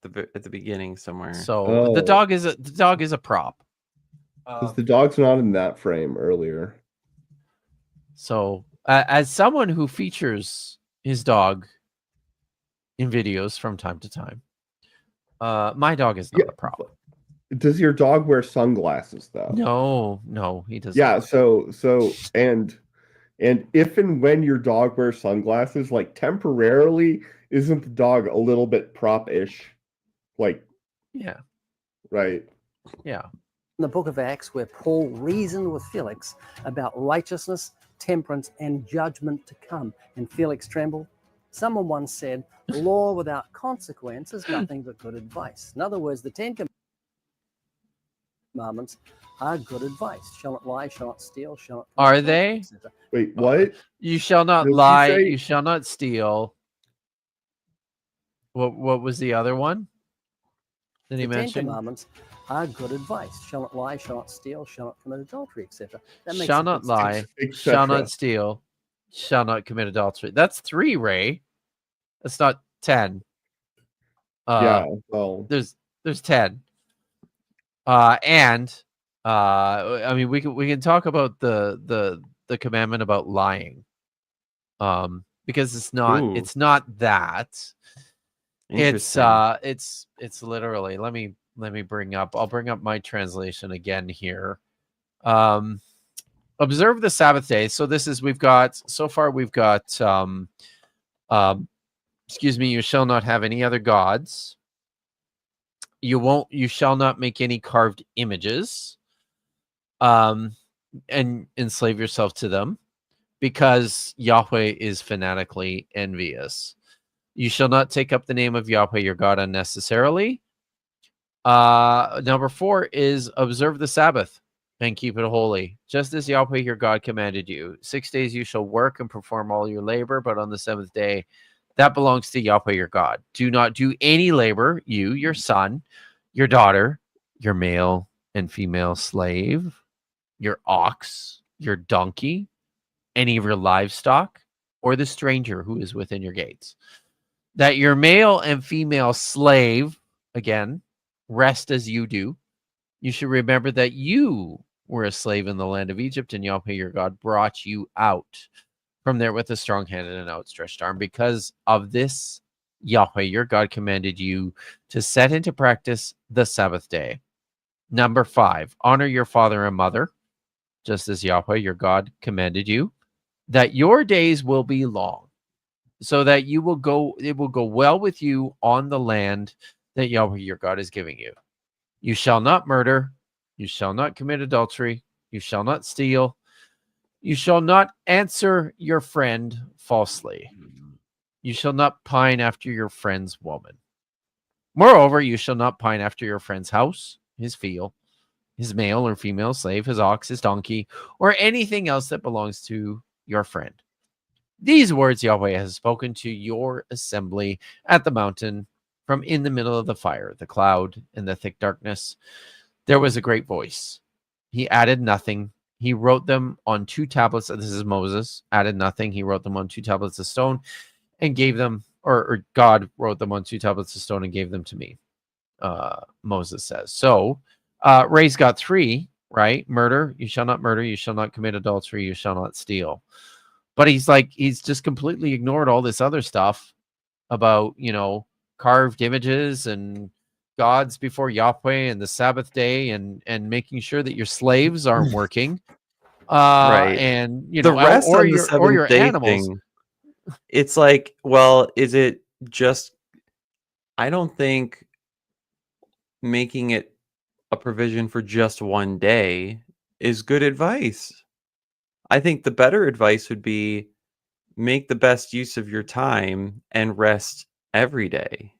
at the beginning somewhere. So the dog is a prop. Because the dog's not in that frame earlier. So as someone who features his dog in videos from time to time, my dog is not a prop. Does your dog wear sunglasses though? No, he doesn't. Yeah, so and if and when your dog wears sunglasses, like temporarily, isn't the dog a little bit prop-ish? Like, yeah, right. Yeah. in the book of Acts where Paul reasoned with Felix about righteousness, temperance, and judgment to come, and Felix trembled? Someone once said, law without consequence is nothing but good advice. In other words, the Ten commandments are good advice. Shall not lie, shall not steal, shall not. Are they? etc. Wait, what? You shall not Did you lie. say- You shall not steal. What was the other one? Did he The Ten mention? Commandments are good advice. Shall not lie, shall not steal, shall not commit adultery, etc. Shall not lie, et shall cetera. not steal, shall not commit adultery. That's 3, Ray. That's not 10. Yeah, well, There's 10. And I mean we can talk about the commandment about lying. Because it's not that. It's literally, let me I'll bring up my translation again here. Observe the Sabbath day. So this is, we've got excuse me, you shall not have any other gods. You shall not make any carved images, and enslave yourself to them, because Yahweh is fanatically envious. You shall not take up the name of Yahweh your God unnecessarily. Number 4 is observe the Sabbath and keep it holy, just as Yahweh your God commanded you. 6 days you shall work and perform all your labor, but on the 7th day, that belongs to Yahweh your God. Do not do any labor, you, your son, your daughter, your male and female slave, your ox, your donkey, any of your livestock, or the stranger who is within your gates. That your male and female slave, again, rest as you do. You should remember that you were a slave in the land of Egypt, and Yahweh your God brought you out from there with a strong hand and an outstretched arm. Because of this, Yahweh your God commanded you to set into practice the Sabbath day. Number 5, honor your father and mother, just as Yahweh your God commanded you, that your days will be long, so that it will go well with you on the land that Yahweh your God is giving you. You shall not murder, you shall not commit adultery, you shall not steal, you shall not answer your friend falsely, you shall not pine after your friend's woman. Moreover, you shall not pine after your friend's house, his field, his male or female slave, his ox, his donkey, or anything else that belongs to your friend. These words Yahweh has spoken to your assembly at the mountain from in the middle of the fire, the cloud, and the thick darkness. There was a great voice. He added nothing. He wrote them on 2 tablets. This is Moses. Added nothing. He wrote them on 2 tablets of stone and gave them, or God wrote them on 2 tablets of stone and gave them to me. Moses says. So Ray's got 3, right? Murder. You shall not murder. You shall not commit adultery. You shall not steal. But he's just completely ignored all this other stuff about, carved images and gods before Yahweh and the Sabbath day and making sure that your slaves aren't working. Right. And, the rest or on the your 7th day animals. thing, it's like, well, is it just, I don't think making it a provision for just one day is good advice. I think the better advice would be make the best use of your time and rest every day.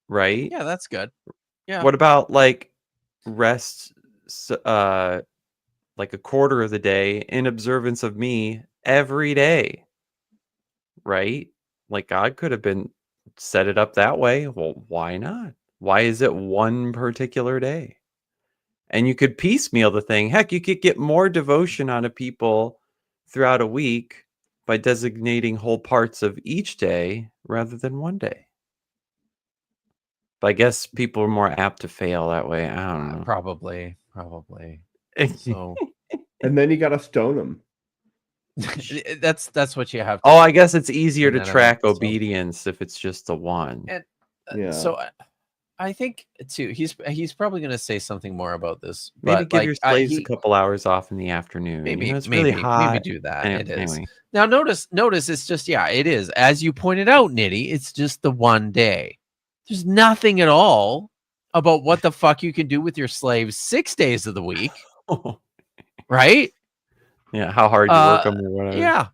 Right? Yeah, that's good. Yeah. What about like rest like a quarter of the day in observance of me every day? Right? Like God could have been set it up that way. Well, why not? Why is it one particular day? And you could piecemeal the thing. Heck, you could get more devotion out of people throughout a week by designating whole parts of each day rather than one day. But I guess people are more apt to fail that way. I don't know. Probably. So, and then you got to stone them. that's what you have to Oh, I guess it's easier to And then track so- obedience if it's just the one. And Yeah. so I think too, he's probably going to say something more about this. Maybe But give like, your slaves a couple hours off in the afternoon. Maybe it's really hot. Maybe do that. Anyway, It is. anyway. Now notice it's just, it is. As you pointed out, Nitty, it's just the one day. There's nothing at all about what the fuck you can do with your slaves 6 days of the week. Right? Yeah, how hard you work them or whatever. Yeah.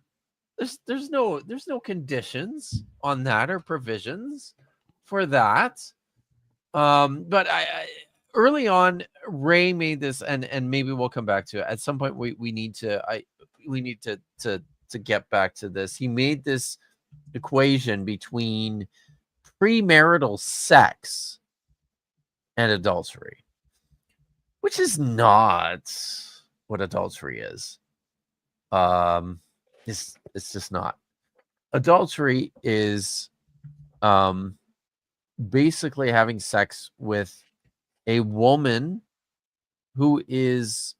There's no conditions on that or provisions for that. But early on, Ray made this, and maybe we'll come back to it at some point. We need to get back to this. He made this equation between premarital sex and adultery, which is not what adultery is. It's just not. Adultery is basically having sex with a woman who is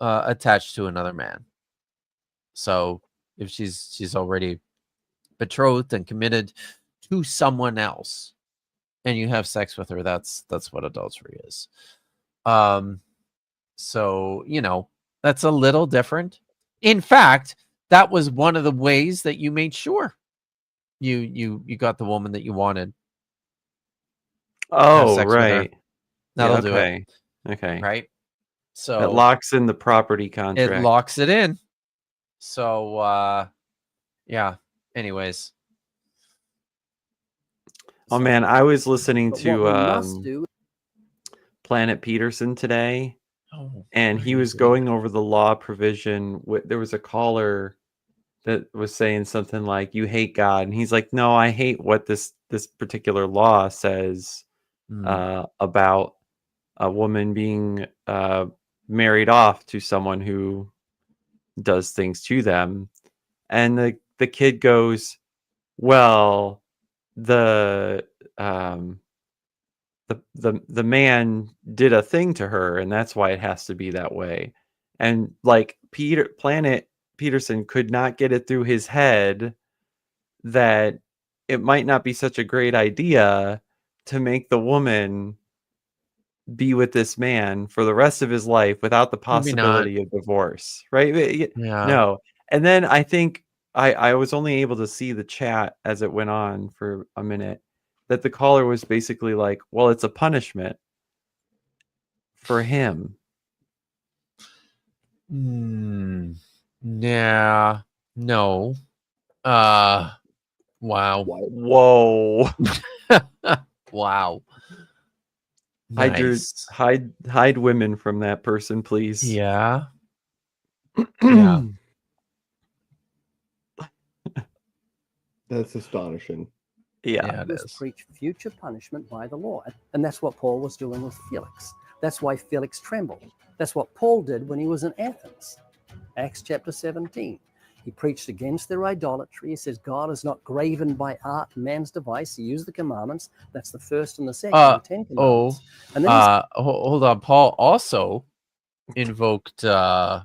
attached to another man. So if she's already betrothed and committed to someone else, and you have sex with her, that's what adultery is. So that's a little different. In fact, that was one of the ways that you made sure you got the woman that you wanted. Oh, sex with her. right. That'll Yeah, do it. Okay. Right. So It locks in the property contract. it locks it in. So yeah. Anyways. Oh man, I was listening But to what we must do. Planet Peterson today, Oh, and he was going over the law provision. There was a caller that was saying something like, "You hate God," and he's like, "No, I hate what this particular law says about a woman being married off to someone who does things to them." And the kid goes, "Well, the man did a thing to her, and that's why it has to be that way." And like Planet Peterson could not get it through his head that it might not be such a great idea to make the woman be with this man for the rest of his life without the possibility of divorce, right? Yeah. No. And then I think I was only able to see the chat as it went on for a minute, that the caller was basically like, well, it's a punishment for him. Yeah. No. Wow. Whoa. Wow. Nice. Hide women from that person, please. Yeah. Yeah. That's astonishing. Yeah, it is. Preach future punishment by the law. And that's what Paul was doing with Felix. That's why Felix trembled. That's what Paul did when he was in Athens. Acts chapter 17. He preached against their idolatry. He says, God is not graven by art, man's device. He used the commandments. That's the first and the second, the 10 commandments. And then hold on. Paul also invoked a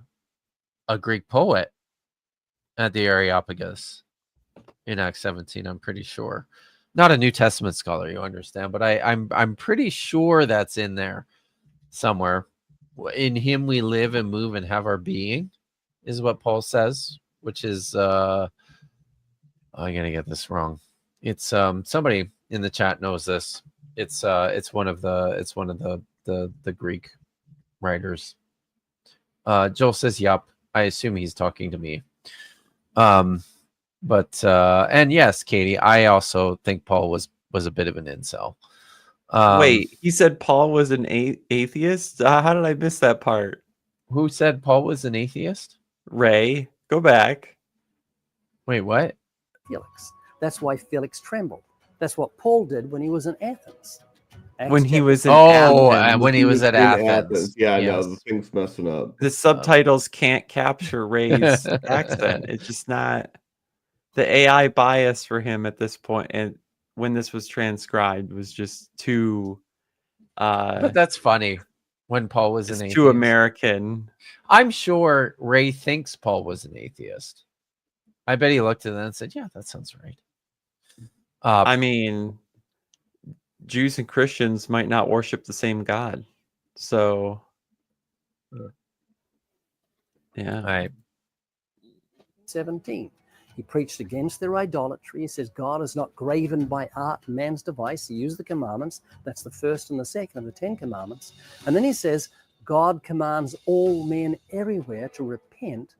Greek poet at the Areopagus in Acts 17. I'm pretty sure. Not a New Testament scholar, you understand, but I'm pretty sure that's in there somewhere. In him we live and move and have our being, is what Paul says, which is I'm gonna get this wrong. It's somebody in the chat knows this. It's one of the Greek writers. Joel says, "Yup." I assume he's talking to me. But and yes, Katie, I also think Paul was a bit of an incel. Wait, he said Paul was an atheist? How did I miss that part? Who said Paul was an atheist? Ray, go back. Wait, what? Felix. That's why Felix trembled. That's what Paul did when he was in Athens. When he was in Athens. When he was at Athens. Yeah, yes. No, the thing's messing up. The subtitles can't capture Ray's accent. It's just not the AI bias for him at this point. And when this was transcribed was just too but that's funny. When Paul was an atheist. Too American. I'm sure Ray thinks Paul was an atheist. I bet he looked at that and said, yeah, that sounds right. I mean, Jews and Christians might not worship the same God. So, yeah. Right. 17. He preached against their idolatry. He says, God is not graven by art, man's device. He used the commandments. That's the first and the second of the 10 commandments. And then he says, God commands all men everywhere to repent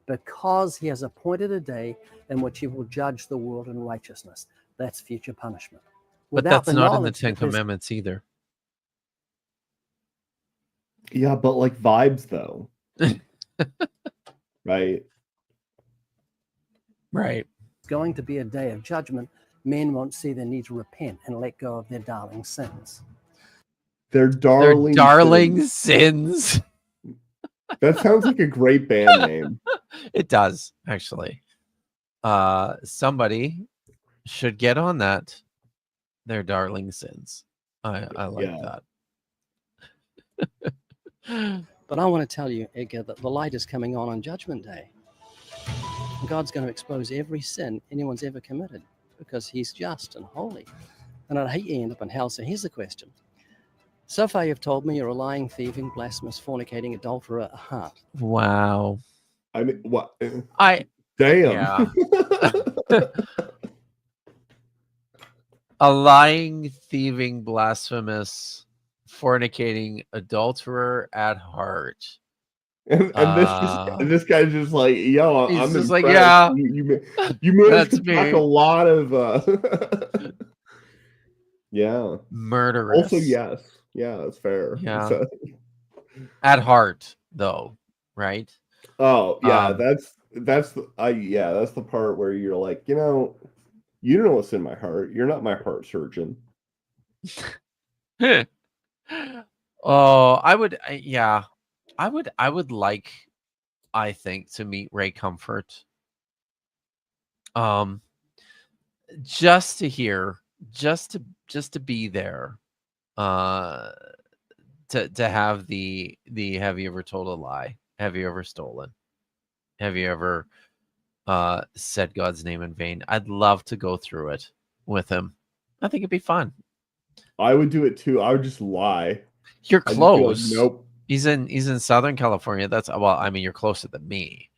because he has appointed a day in which he will judge the world in righteousness. That's future punishment. But that's not in the 10 commandments either. Yeah, but like vibes though. Right. Right. It's going to be a day of judgment. Men won't see their need to repent and let go of their darling sins. They're darling. They're darling sins. That sounds like a great band name. It does, actually. Somebody should get on that. They're darling sins. I like that. But I want to tell you, Edgar, that the light is coming on Judgment Day. God's going to expose every sin anyone's ever committed because he's just and holy. And I'd hate you end up in hell. So here's the question. So far, you've told me you're a lying, thieving, blasphemous, fornicating, adulterer at heart. Wow. I mean, what? Damn. Yeah. A lying, thieving, blasphemous, fornicating, adulterer at heart. And this guy's just like, yo, I'm just impressed. like, yeah, you managed to pack a lot of yeah, murderous. Also, yes, yeah, that's fair. Yeah, So, at heart, though, right? Oh yeah, that's the part where you're like, you know what's in my heart. You're not my heart surgeon. Oh, I would like, I think, to meet Ray Comfort. Just to hear, just to be there, to have the have you ever told a lie? Have you ever stolen? Have you ever said God's name in vain? I'd love to go through it with him. I think it'd be fun. I would do it too. I would just lie. You're close. Like, nope. He's in Southern California. That's, well, I mean, you're closer than me.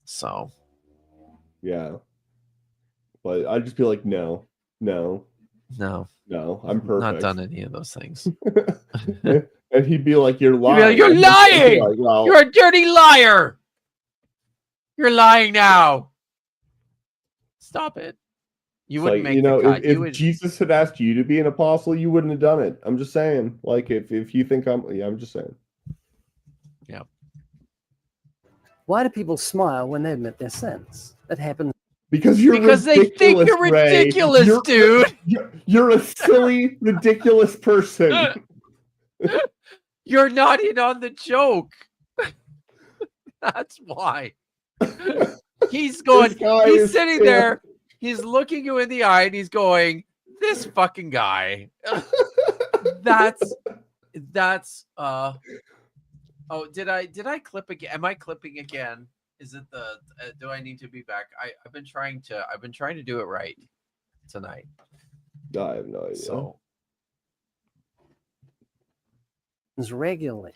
So. Yeah. But I'd just be like, no. I'm perfect. Not done any of those things. And he'd be like, you're lying. You're lying. Like, well, you're a dirty liar. You're lying now. Stop it. You wouldn't make the cut. If Jesus had asked you to be an apostle, you wouldn't have done it. I'm just saying. Like, if you think I'm just saying. Yeah. Why do people smile when they admit their sins? That happens because they think you're ridiculous, Ray. Dude. You're a silly, ridiculous person. You're not in on the joke. That's why. He's going. He's sitting there. He's looking you in the eye and he's going, this fucking guy. That's oh, did I clip again? Am I clipping again? Is it the do I need to be back? I've been trying to do it right tonight. I have no idea. So regularly.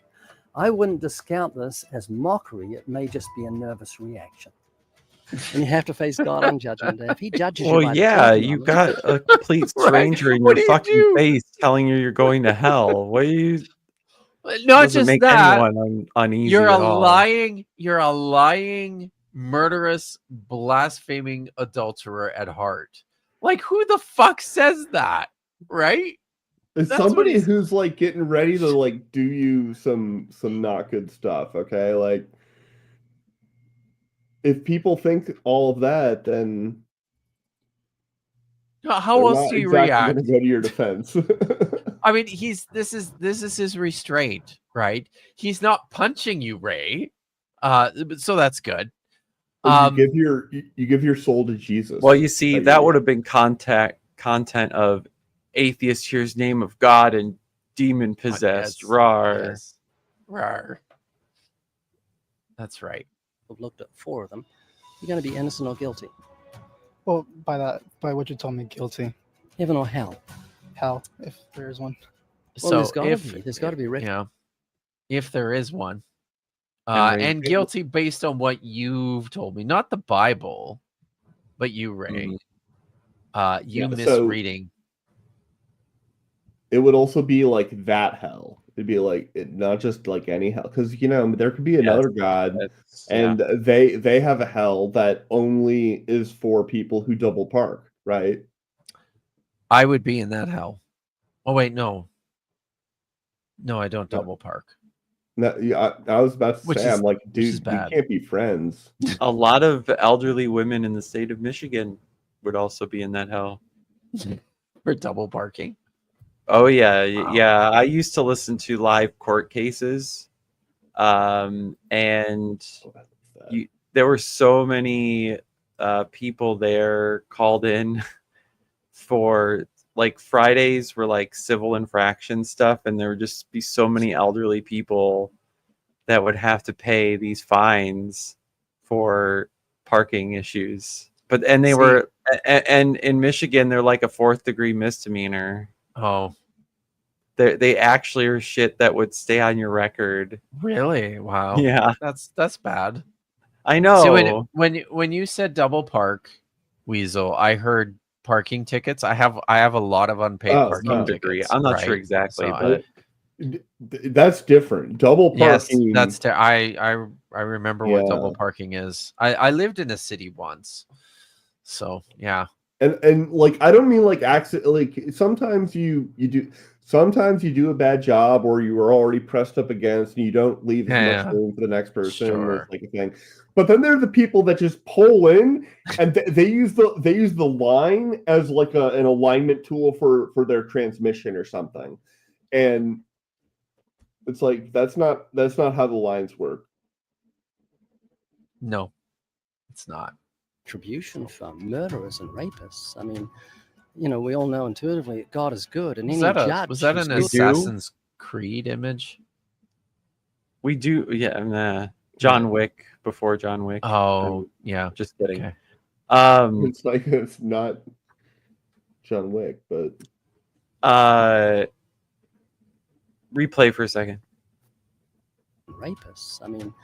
I wouldn't discount this as mockery. It may just be a nervous reaction. And you have to face God on Judgment Day. If he judges you, well, yeah, you got a complete stranger in your fucking face telling you're going to hell. What are you? Not just make that. Anyone uneasy You're at a lying, murderous, blaspheming adulterer at heart. Like, who the fuck says that? Right? It's somebody who's like getting ready to like do you some not good stuff. Okay, like. If people think all of that, then how else do you react? Go to your defense. I mean, this is his restraint, right? He's not punching you, Ray. So that's good. You give your soul to Jesus. Well, you see, that would have been content of atheist hears name of God and demon possessed. Rawr. Yes. Rawr. That's right. I've looked at 4 of them. You're going to be innocent or guilty. Well, by what you told me, guilty. Heaven or hell? Hell, if there is one. Well, there's got to be written. Yeah, if there is one. And guilty based on what you've told me, not the Bible, but you, Ray. Misreading. It would also be like that hell. It'd be like not just like any hell, because there could be another God, and they have a hell that only is for people who double park, right? I would be in that hell. Oh wait, no, I don't double park. No, yeah, I was about to Which say, is- I'm like, which is dude, we bad. can't be friends. A lot of elderly women in the state of Michigan would also be in that hell. For double parking. Oh yeah, Wow. yeah. I used to listen to live court cases, and there were so many people there called in for like Fridays were like civil infraction stuff, and there would just be so many elderly people that would have to pay these fines for parking issues. But and they were and in Michigan they're like a 4th degree misdemeanor. Oh, They actually are shit that would stay on your record. really? Wow. Yeah, That's bad. I know. So when you said double park, Weasel, I heard parking tickets. I have a lot of unpaid parking some tickets. degree. I'm not sure right? exactly, So but That's different. Double yes, parking. that's I remember what double parking is. I lived in a city once, so yeah. And like, I don't mean like accident. Like sometimes you do a bad job, or you are already pressed up against, and you don't leave as much room for the next person. Sure. It's like a thing. But then there are the people that just pull in, and they use the line as like an alignment tool for their transmission or something, and it's like that's not how the lines work. No, it's not. Attribution for murderers and rapists. I mean, we all know intuitively that God is good, and Was any that judge was that who's an good- Assassin's Creed image? we do. Yeah, and John Wick before John Wick. Oh, yeah. Just kidding. Okay. It's like it's not John Wick, but replay for a second. rapists. I mean,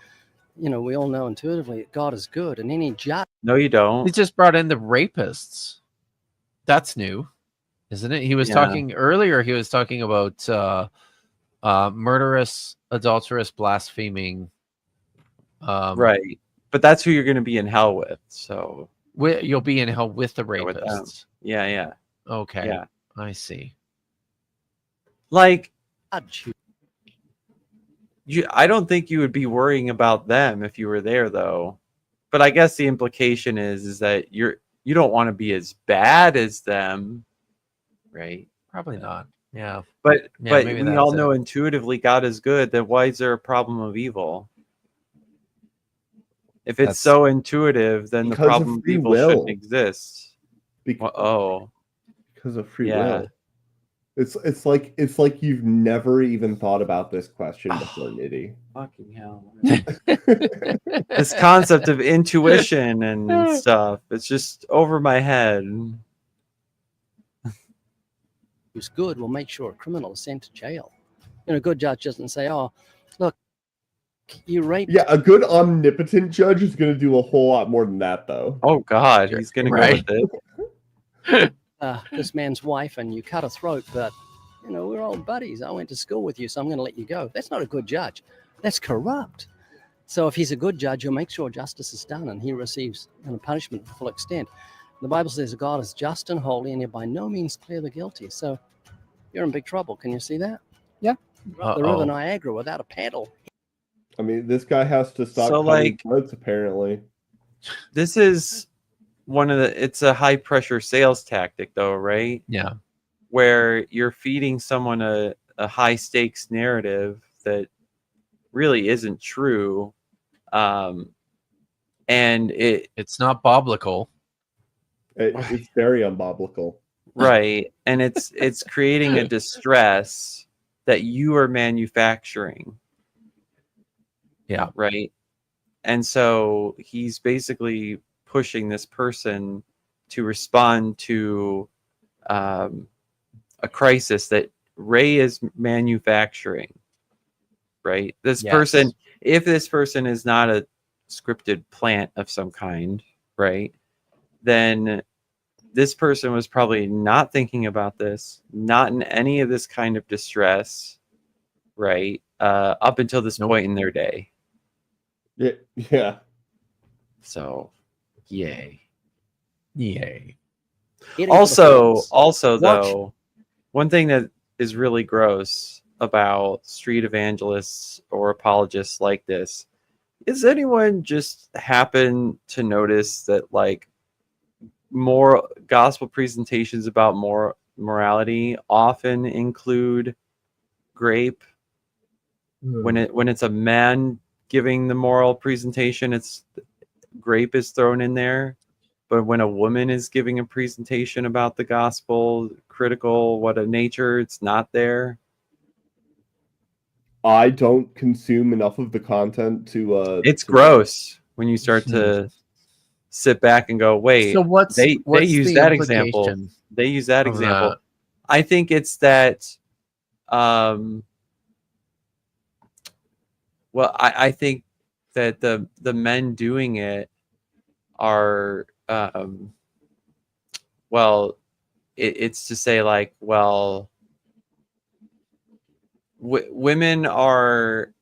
we all know intuitively that God is good, and any judge. No, you don't. He just brought in the rapists. That's new, isn't it? He was talking earlier. He was talking about murderous, adulterous, blaspheming. Right, but that's who you're going to be in hell with. So you'll be in hell with the rapists. Yeah. Okay. Yeah. I see. Like, Judge. I don't think you would be worrying about them if you were there, though. But I guess the implication is that you don't want to be as bad as them, right? Probably not. Yeah. But maybe we all that's know it. intuitively God is good. Then why is there a problem of evil? If it's so intuitive, then the Because of problem of free evil will. shouldn't exist. because of free Yeah. will. It's like you've never even thought about this question before, Nitty. Fucking hell. This concept of intuition and stuff, it's just over my head. Who's good will make sure a criminal is sent to jail. A good judge doesn't say, "Oh, look, you raped." Yeah, a good omnipotent judge is going to do a whole lot more than that, though. Oh God, he's going to go with it. This man's wife, and you cut her throat, but we're old buddies. I went to school with you, so I'm going to let you go. That's not a good judge. That's corrupt. So if he's a good judge, he'll make sure justice is done, and he receives punishment to the full extent. The Bible says God is just and holy, and he'll by no means clear the guilty. So you're in big trouble. Can you see that? Yeah. The River Niagara without a paddle. I mean, this guy has to stop So, cutting throats, apparently. This is it's a high pressure sales tactic, though, right? Yeah. Where you're feeding someone a high stakes narrative that really isn't true. And it's not biblical. It's very unbiblical. Right. And it's creating a distress that you are manufacturing. Yeah. Right. And so he's basically pushing this person to respond to a crisis that Ray is manufacturing. Right. This person, if this person is not a scripted plant of some kind, right, then this person was probably not thinking about this, not in any of this kind of distress, right, up until this point in their day. Yeah. So, yay. Hitting Also, for the fence. though, one thing that is really gross about street evangelists or apologists like this. Is anyone just happen to notice that like more gospel presentations about morality often include grape? When it's a man giving the moral presentation, it's grape is thrown in there. But when a woman is giving a presentation about the gospel, critical what a nature, it's not there. I don't consume enough of the content to It's gross when you start to sit back and go, wait, So what's they use the that example. implication They use that of example. that? I think it's that well, I think that the men doing it are well, it's to say like, well, women are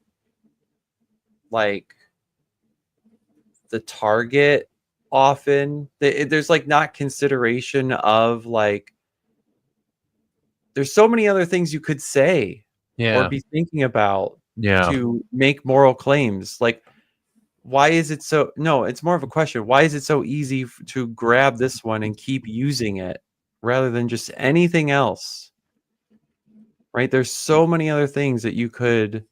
like the target often. There's like not consideration of like, there's so many other things you could say or be thinking about to make moral claims. Like, why is it so? No, it's more of a question. Why is it so easy to grab this one and keep using it rather than just anything else? Right? There's so many other things that you could,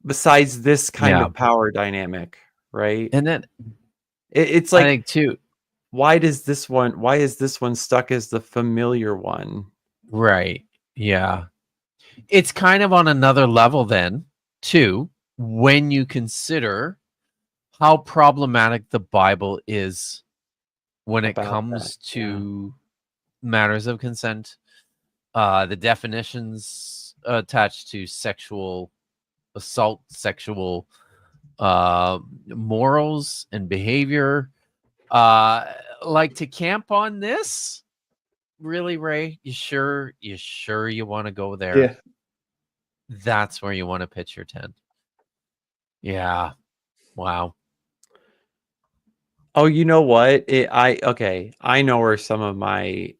besides this kind of power dynamic, right? And then it's like, I think too, why is this one stuck as the familiar one? right? Yeah, it's kind of on another level then too, when you consider how problematic the Bible is when it comes to matters of consent, the definitions attached to sexual assault, sexual morals and behavior. Like, to camp on this, really, Ray? You sure you want to go there? Yeah. That's where you want to pitch your tent. Yeah. Wow. Oh, you know what? I know where some of my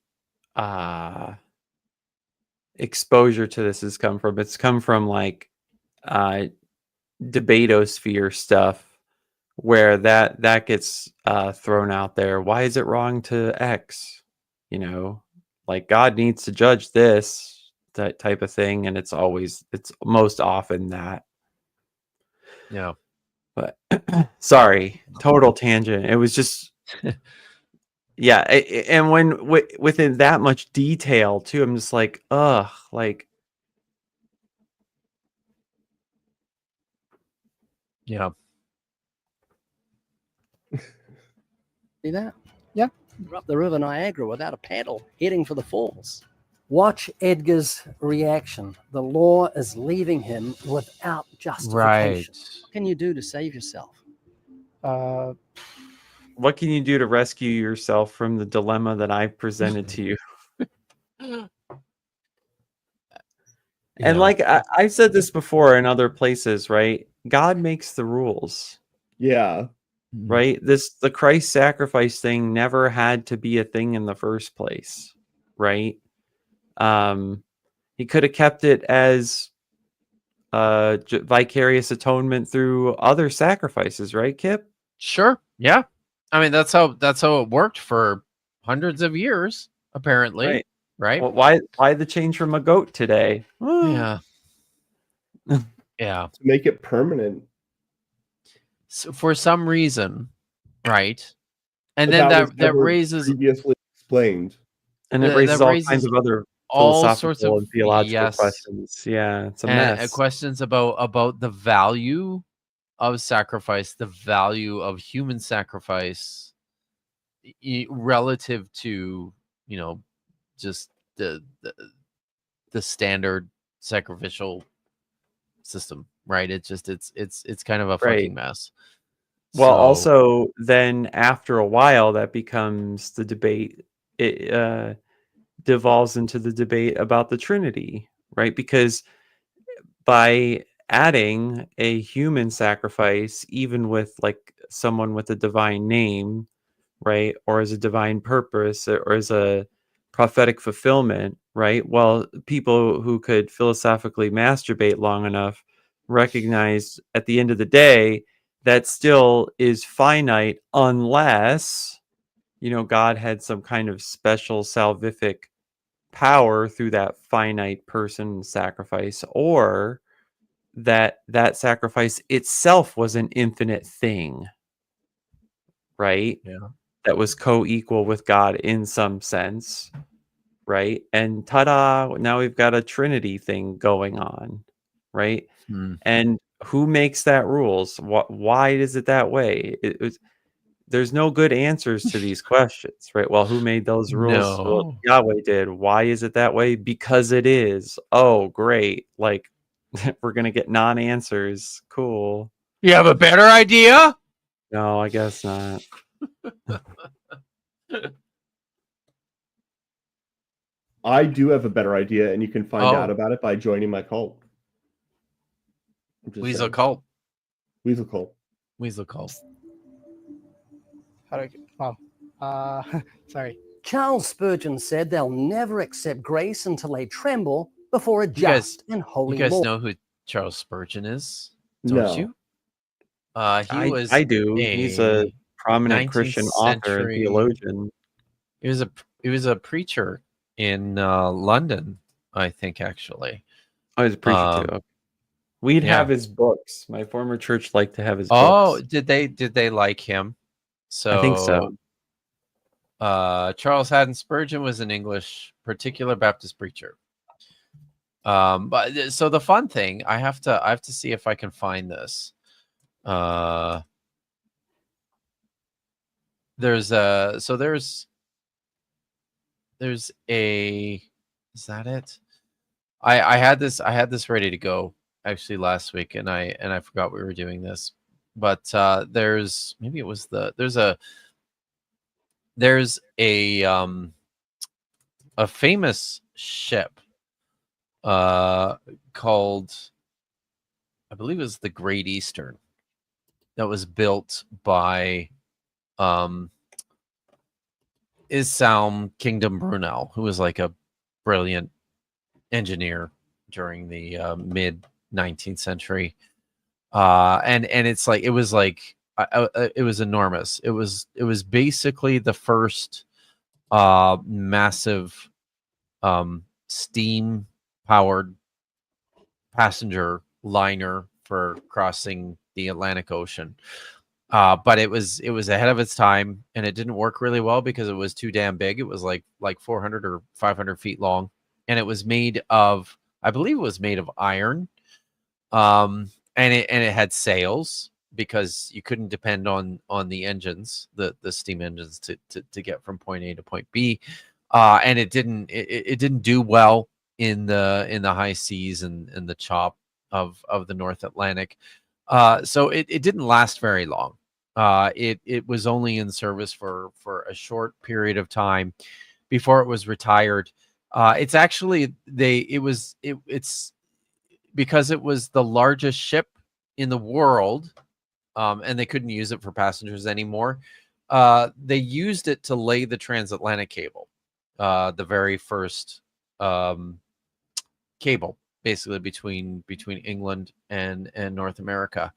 exposure to this has come from. It's come from like debatosphere stuff, where that gets thrown out there. Why is it wrong to X? You know, like God needs to judge this, that type of thing, and it's most often that. Yeah. But sorry, total tangent. It was just yeah, and when within that much detail too, I'm just like, ugh, like. Yeah. See that? Yeah. You're up the River Niagara without a paddle, heading for the falls. Watch Edgar's reaction. The law is leaving him without justification. Right. What can you do to save yourself? What can you do to rescue yourself from the dilemma that I presented to you? And like I've said this before in other places, right? God makes the rules. Yeah. Right? The Christ sacrifice thing never had to be a thing in the first place, right? He could have kept it as vicarious atonement through other sacrifices, right, Kip? Sure. Yeah. I mean, that's how it worked for hundreds of years, apparently. Right. Well, why the change from a goat today? Yeah. Yeah. To make it permanent. So for some reason, right? And But then was that never raises previously explained. And it raises all kinds of other philosophical and theological questions. Yeah, it's a mess. Questions about the value of sacrifice, the value of human sacrifice relative to, you know, just the standard sacrificial system, right? It's kind of a fucking mess. Well, also then after a while that becomes the debate. It devolves into the debate about the Trinity, right? Because by adding a human sacrifice, even with like someone with a divine name, right, or as a divine purpose, or as a prophetic fulfillment, right? Well, people who could philosophically masturbate long enough recognized at the end of the day that still is finite unless, God had some kind of special salvific power through that finite person sacrifice, or that sacrifice itself was an infinite thing, right? Yeah. That was co-equal with God in some sense, right? And ta-da, now we've got a Trinity thing going on, right? And who makes that rules? Why is it that way? There's no good answers to these questions, right? Well, who made those rules? Well, No. Yahweh did. Why is it that way? Because it is. Oh, great. Like, we're going to get non-answers. Cool. You have a better idea? No, I guess not. I do have a better idea, and you can find Oh. out about it by joining my cult. I'm just Weasel saying. cult. Weasel cult. Weasel cult. How do sorry. Charles Spurgeon said they'll never accept grace until they tremble before a You guys- just and holy You guys Lord. know who Charles Spurgeon is? Don't No. you? He was I do. He's a prominent 19th Christian author and century- theologian. He was a preacher in London, I think, actually. Oh, he's a preacher too. Okay. We'd yeah. have his books. My former church liked to have his Oh, books. did they like him? So I think so. Charles Haddon Spurgeon was an English particular Baptist preacher. But so the fun thing, I have to see if I can find this. There's a is that it? I had this ready to go actually last week, and I forgot we were doing this. But there's a famous ship called, I believe it was the Great Eastern, that was built by Isam Kingdom Brunel, who was like a brilliant engineer during the mid 19th century. And it's like it was enormous. It was basically the first massive steam powered passenger liner for crossing the Atlantic Ocean. But it was ahead of its time, and it didn't work really well because it was too damn big. It was like 400 or 500 feet long, and it was made of, I believe it was made of iron. And it had sails because you couldn't depend on the engines, the steam engines to get from point A to point B. And it didn't do well in the high seas and the chop of the North Atlantic. So it didn't last very long. It was only in service for a short period of time before it was retired. It's actually it's because it was the largest ship in the world, and they couldn't use it for passengers anymore. They used it to lay the transatlantic cable, the very first cable, basically between England and North America.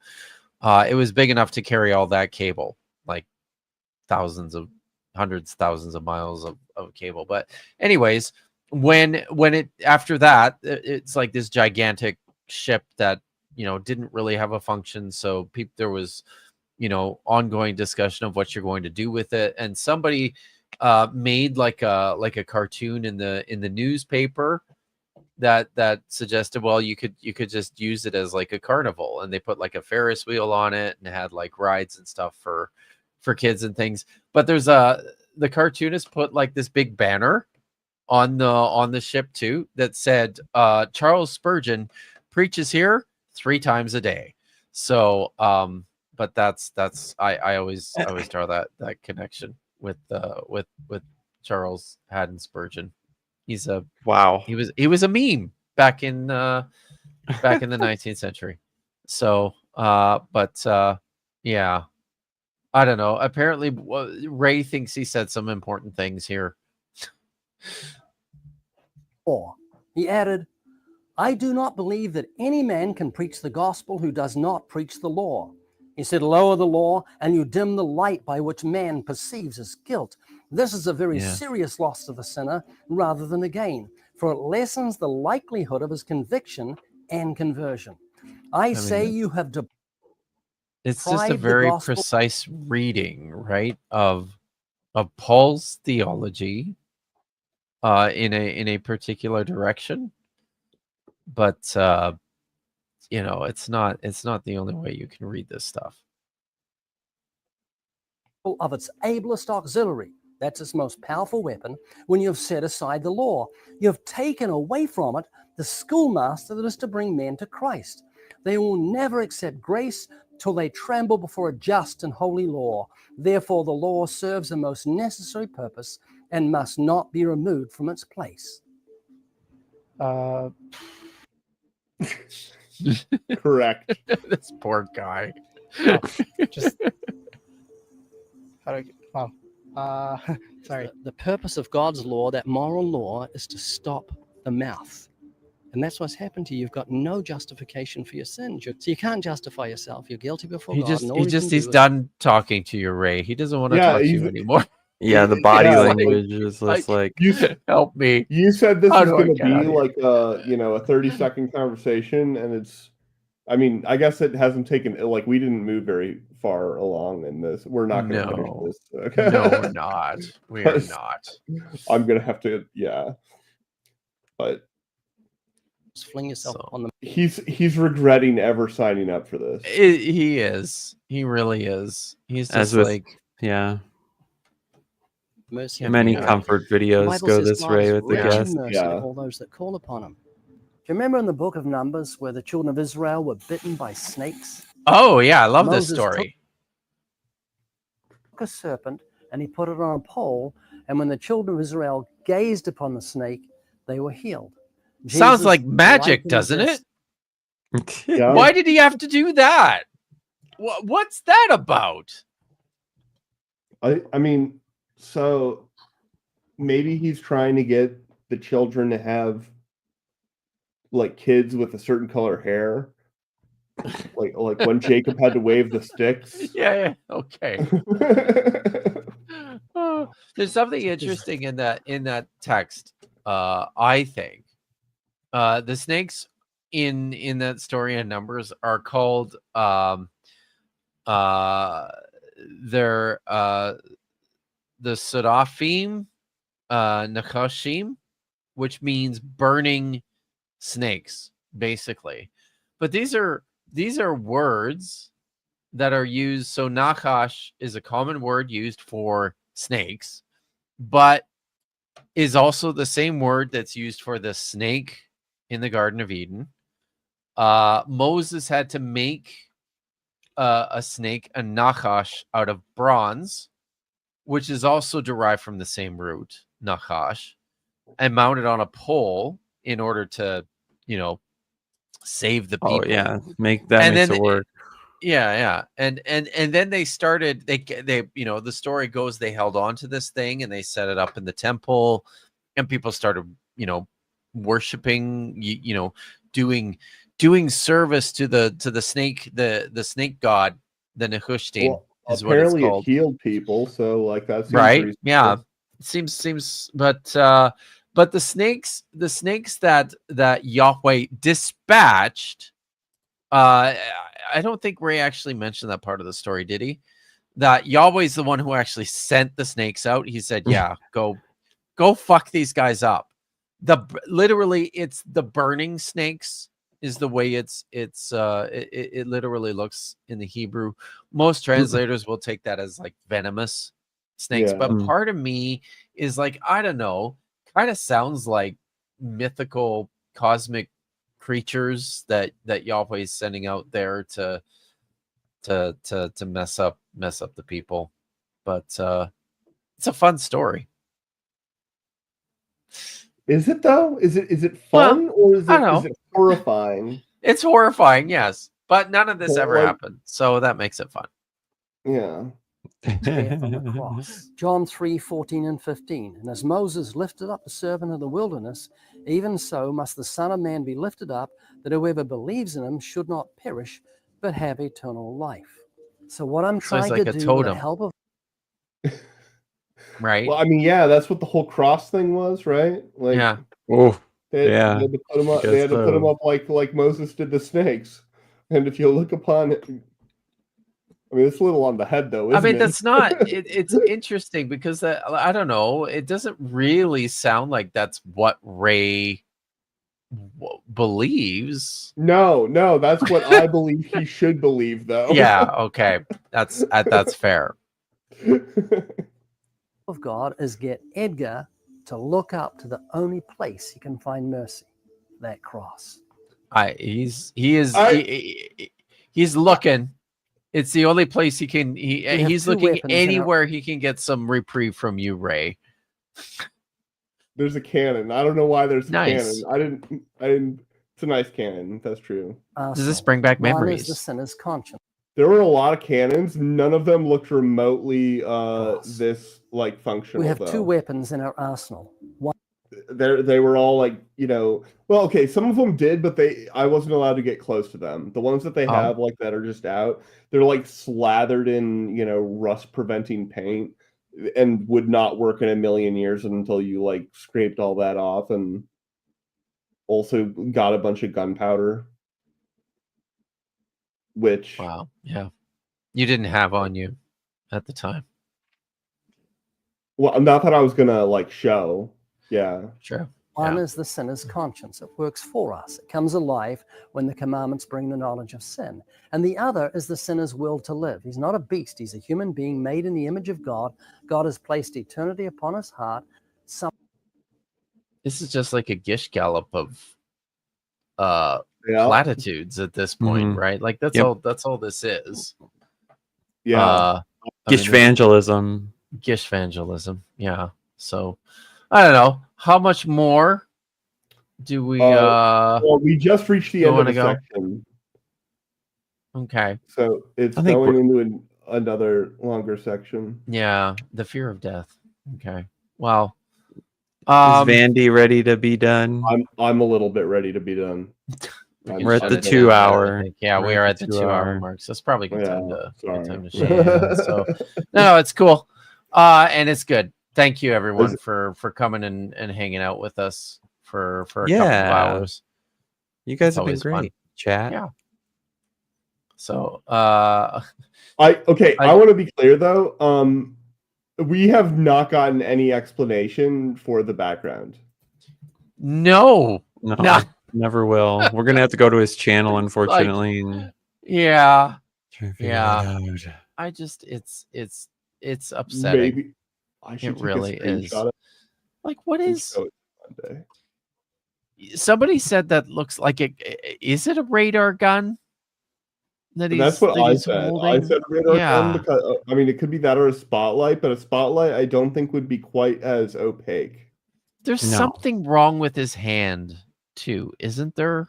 It was big enough to carry all that cable, like hundreds, thousands of miles of cable. But anyways, when it after that, it's like this gigantic ship that didn't really have a function. So there was ongoing discussion of what you're going to do with it, and somebody made like a cartoon in the newspaper that suggested, well, you could just use it as like a carnival, and they put like a Ferris wheel on it and had like rides and stuff for kids and things. But the cartoonist put like this big banner on the ship too that said Charles Spurgeon preaches here 3 times a day. So but that's I always draw that connection with Charles Haddon Spurgeon. He's a wow. He was a meme back in the 19th century. So yeah, I don't know. Apparently Ray thinks he said some important things here. law. He added, I do not believe that any man can preach the gospel who does not preach the law. He said, lower the law and you dim the light by which man perceives his guilt. This is a very serious loss to the sinner rather than a gain, for it lessens the likelihood of his conviction and conversion. I say you have it's just a very precise reading, right, of Paul's theology in a particular direction. But you know, it's not the only way you can read this stuff. Of its ablest auxiliary, that's its most powerful weapon, when you have set aside the law. You have taken away from it the schoolmaster that is to bring men to Christ. They will never accept grace till they tremble before a just and holy law. Therefore, the law serves a most necessary purpose and must not be removed from its place. Correct. This poor guy. Just how do I, sorry. The purpose of God's law, that moral law, is to stop the mouth. And that's what's happened to you. You've got no justification for your sins. So you can't justify yourself. You're guilty before God. He's done talking to you, Ray. He doesn't want to talk to you anymore. Yeah, the body language is just like help me. You said this How is do I going to get out be of like a 30-second conversation, and it's. I mean, I guess it hasn't taken, like, we didn't move very far along in this. We're not going to finish this. Okay? No, we're not. We are not. I'm going to have to, yeah. But just fling yourself on the. He's regretting ever signing up for this. He is. He really is. He's just many comfort videos go this way with the guest. All those that call upon him. Do you remember in the book of Numbers where the children of Israel were bitten by snakes? Oh, yeah. I love this story. Took a serpent and he put it on a pole. And when the children of Israel gazed upon the snake, they were healed. Sounds like magic, doesn't it? Yeah. Why did he have to do that? What's that about? I mean, so maybe he's trying to get the children to have like kids with a certain color hair, like when Jacob had to wave the sticks. Yeah. Okay. There's something interesting in that text. I think the snakes in that story in Numbers are called they're the Seraphim, Nachashim, which means burning snakes, basically. But these are words that are used. So Nachash is a common word used for snakes, but is also the same word that's used for the snake in the Garden of Eden. Moses had to make a snake, a Nachash, out of bronze, which is also derived from the same root, Nachash, and mounted on a pole in order to, save the people. Oh yeah, makes it work. Yeah. And then they started, they the story goes, they held on to this thing and they set it up in the temple, and people started, worshiping, doing service to the snake, the snake god, the Nehushtan. Well, apparently it healed people, so like that's right. Reasonable. Yeah, seems, but the snakes that Yahweh dispatched, I don't think Ray actually mentioned that part of the story, did he? That Yahweh's the one who actually sent the snakes out. He said, "Yeah, go fuck these guys up." Literally, it's the burning snakes is the way it literally looks in the Hebrew. Most translators will take that as like venomous snakes, but part of me is like, I don't know, kind of sounds like mythical cosmic creatures that Yahweh is sending out there to mess up the people. But it's a fun story. Is it though? Is it fun, or is it horrifying? It's horrifying, yes, but none of this ever happened, so that makes it fun. Yeah. death on the cross. John 3:14 and 15. And as Moses lifted up the serpent in the wilderness, even so must the Son of Man be lifted up, that whoever believes in him should not perish, but have eternal life. So what I'm So it's trying like to a do with the totem, help of right? Well, I mean, yeah, that's what the whole cross thing was, right? Like, Yeah. Oh, they yeah. had to put him up. I They guess had to put him so. up like Moses did the snakes. And if you look upon it, I mean, it's a little on the head, though, I isn't mean, it? that's not. It's interesting because I don't know. It doesn't really sound like that's what Ray believes. No, that's what I believe he should believe, though. Yeah. Okay. That's fair. of God is get Edgar to look up to the only place he can find mercy, that cross. He's I- looking. It's the only place he can. have He's two looking weapons in our- anywhere he can get some reprieve from you, Ray. There's a cannon. I don't know why there's a Nice. cannon. I didn't. It's a nice cannon. That's true. Does this bring back One is the memories? sinner's conscience. There were a lot of cannons. None of them looked remotely Cross. this like functional. We have though. two weapons in our arsenal. One They were all like, well, okay, some of them did, but I wasn't allowed to get close to them. The ones that they Oh. have like that are just out, they're like slathered in, rust preventing paint and would not work in a million years until you like scraped all that off and also got a bunch of gunpowder. Which Wow. Yeah. You didn't have on you at the time. well, not that I was gonna like show. Yeah. Sure. One Yeah. is the sinner's conscience. It works for us. It comes alive when the commandments bring the knowledge of sin. And the other is the sinner's will to live. He's not a beast. He's a human being made in the image of God. God has placed eternity upon his heart. This is just like a gish gallop of Yeah. platitudes at this point, Mhm. right? Like that's Yep. all this is. Yeah. I Gish mean, evangelism. gish evangelism. Yeah. So I don't know. How much more do we Well, we just reached the you end of wanna the go? section. Okay. So it's I think going we're- into another longer section. Yeah. The fear of death. Okay. Well. Is Vandy ready to be done? I'm a little bit ready to be done. we We're can at the shut it 2 down, I hour. think. Yeah, We're we at are the at the 2 2 hour hour. mark. So it's probably a good time to sorry. shut it down. So no, it's cool. And it's good. Thank you everyone for coming and hanging out with us for a couple of hours. You guys It's have been always fun. great. Chat. Yeah. So I want to be clear though. We have not gotten any explanation for the background. no. No, Nah. never will. We're gonna have to go to his channel, unfortunately, and Yeah. try to figure Yeah. it out. I just it's upsetting. Maybe I should It take really a screenshot is. Like what and is show it Monday. somebody said that looks like is it a radar gun? That's what I said. Holding? I said radar gun Yeah. because I mean it could be that or a spotlight, but a spotlight I don't think would be quite as opaque. There's No. something wrong with his hand too, isn't there?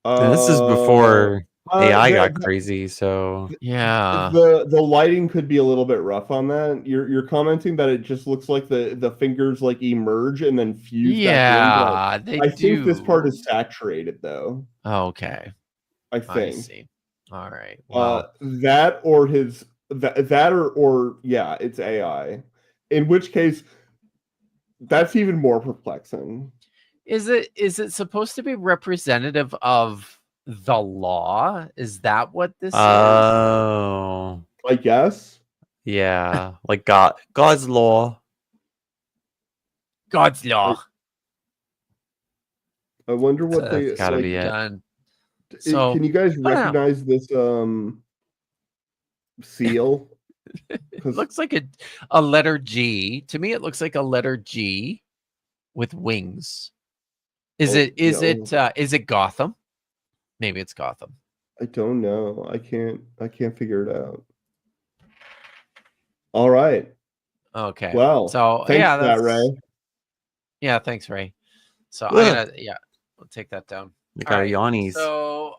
And this is before AI the- got crazy, so Yeah. The lighting could be a little bit rough on that. You're commenting that it just looks like the fingers like emerge and then fuse back in. Yeah, But they I do. think this part is saturated though. Okay. I I think see. All right. Well, that or that or yeah, it's AI. In which case, that's even more perplexing. is it supposed to be representative of the law? Is that what this is? oh I guess. yeah, like God's law. God's law. I wonder what That's they gotta like, be it. Done. So Can you guys I don't know. recognize this seal? It 'Cause- looks like a letter G. To me, it looks like a letter G with wings. Is Oh, it Gotham? Maybe it's Gotham. I don't know. I can't figure it out. All right. Okay. Well, so thanks yeah, for that, Ray. Yeah, thanks, Ray. So Ugh. we'll take that down. We got Alright, yawnies. So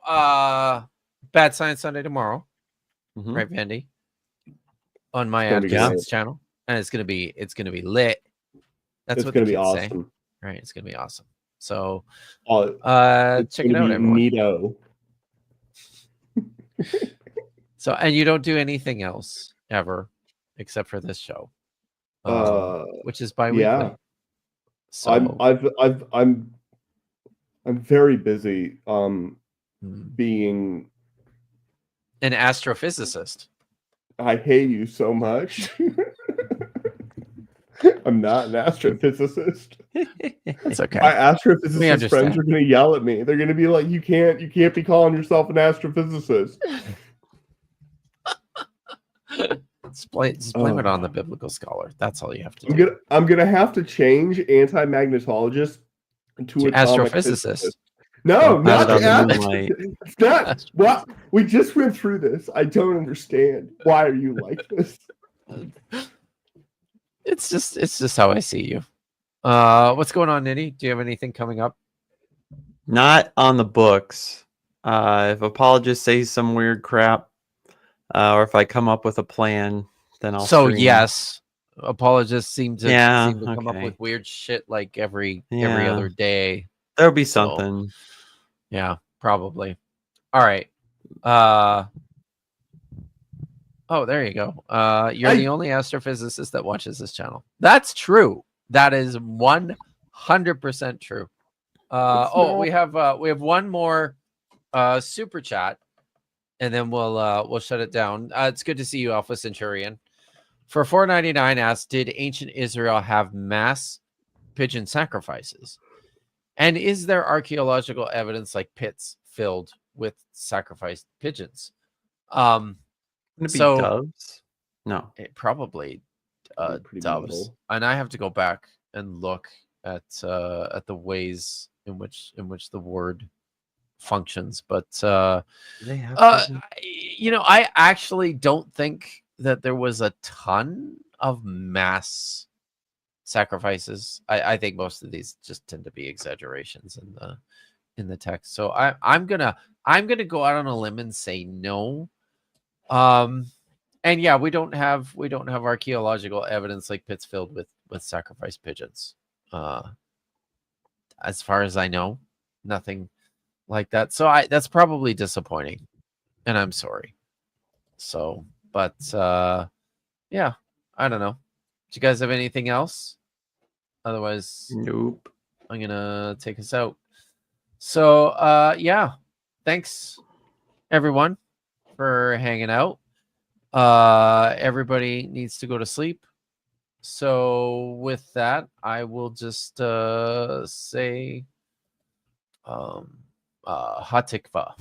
Bad Science Sunday tomorrow, Mhm. right, Vandy? on my gonna be After great. Six channel, and it's gonna be lit. That's It's what gonna the be kids say, awesome. right? It's gonna be awesome. So, It's check it gonna out, be everyone. neato. So, and you don't do anything else ever except for this show, which is bi-weekly. Yeah. So I'm very busy being an astrophysicist. I hate you so much. I'm not an astrophysicist. It's okay. My We astrophysicist understand. friends are gonna yell at me. They're gonna be like, you can't be calling yourself an astrophysicist. Blame it on the biblical scholar. That's all you have to do. I'm gonna have to change anti-magnetologist to atomic astrophysicist. physicist. No, not Out the of the moonlight. It's not. What we just went through this. I don't understand. Why are you like this? It's just how I see you. What's going on, Nitty? Do you have anything coming up? Not on the books. If apologists say some weird crap, or if I come up with a plan, then I'll. So stream. yes, apologists seem to come up okay. with weird shit like every other day. There'll be something. Yeah, probably. All right. Oh, there you go. You're the only astrophysicist that watches this channel. That's true. That is 100% true. We have one more super chat, and then we'll shut it down. It's good to see you, Alpha Centurion. For 499 asked, did ancient Israel have mass pigeon sacrifices? And is there archaeological evidence like pits filled with sacrificed pigeons? Would it be doves? No, it probably doves. Metal. And I have to go back and look at the ways in which the word functions. But they have I actually don't think that there was a ton of mass sacrifices. I think most of these just tend to be exaggerations in the text. So I'm gonna go out on a limb and say no. And yeah, we don't have archaeological evidence like pits filled with sacrificed pigeons. As far as I know, nothing like that. So that's probably disappointing, and I'm sorry. So, but yeah, I don't know. Do you guys have anything else? Otherwise, nope. I'm gonna take us out. So yeah, thanks everyone for hanging out. Everybody needs to go to sleep. So with that, I will just say Hatikva.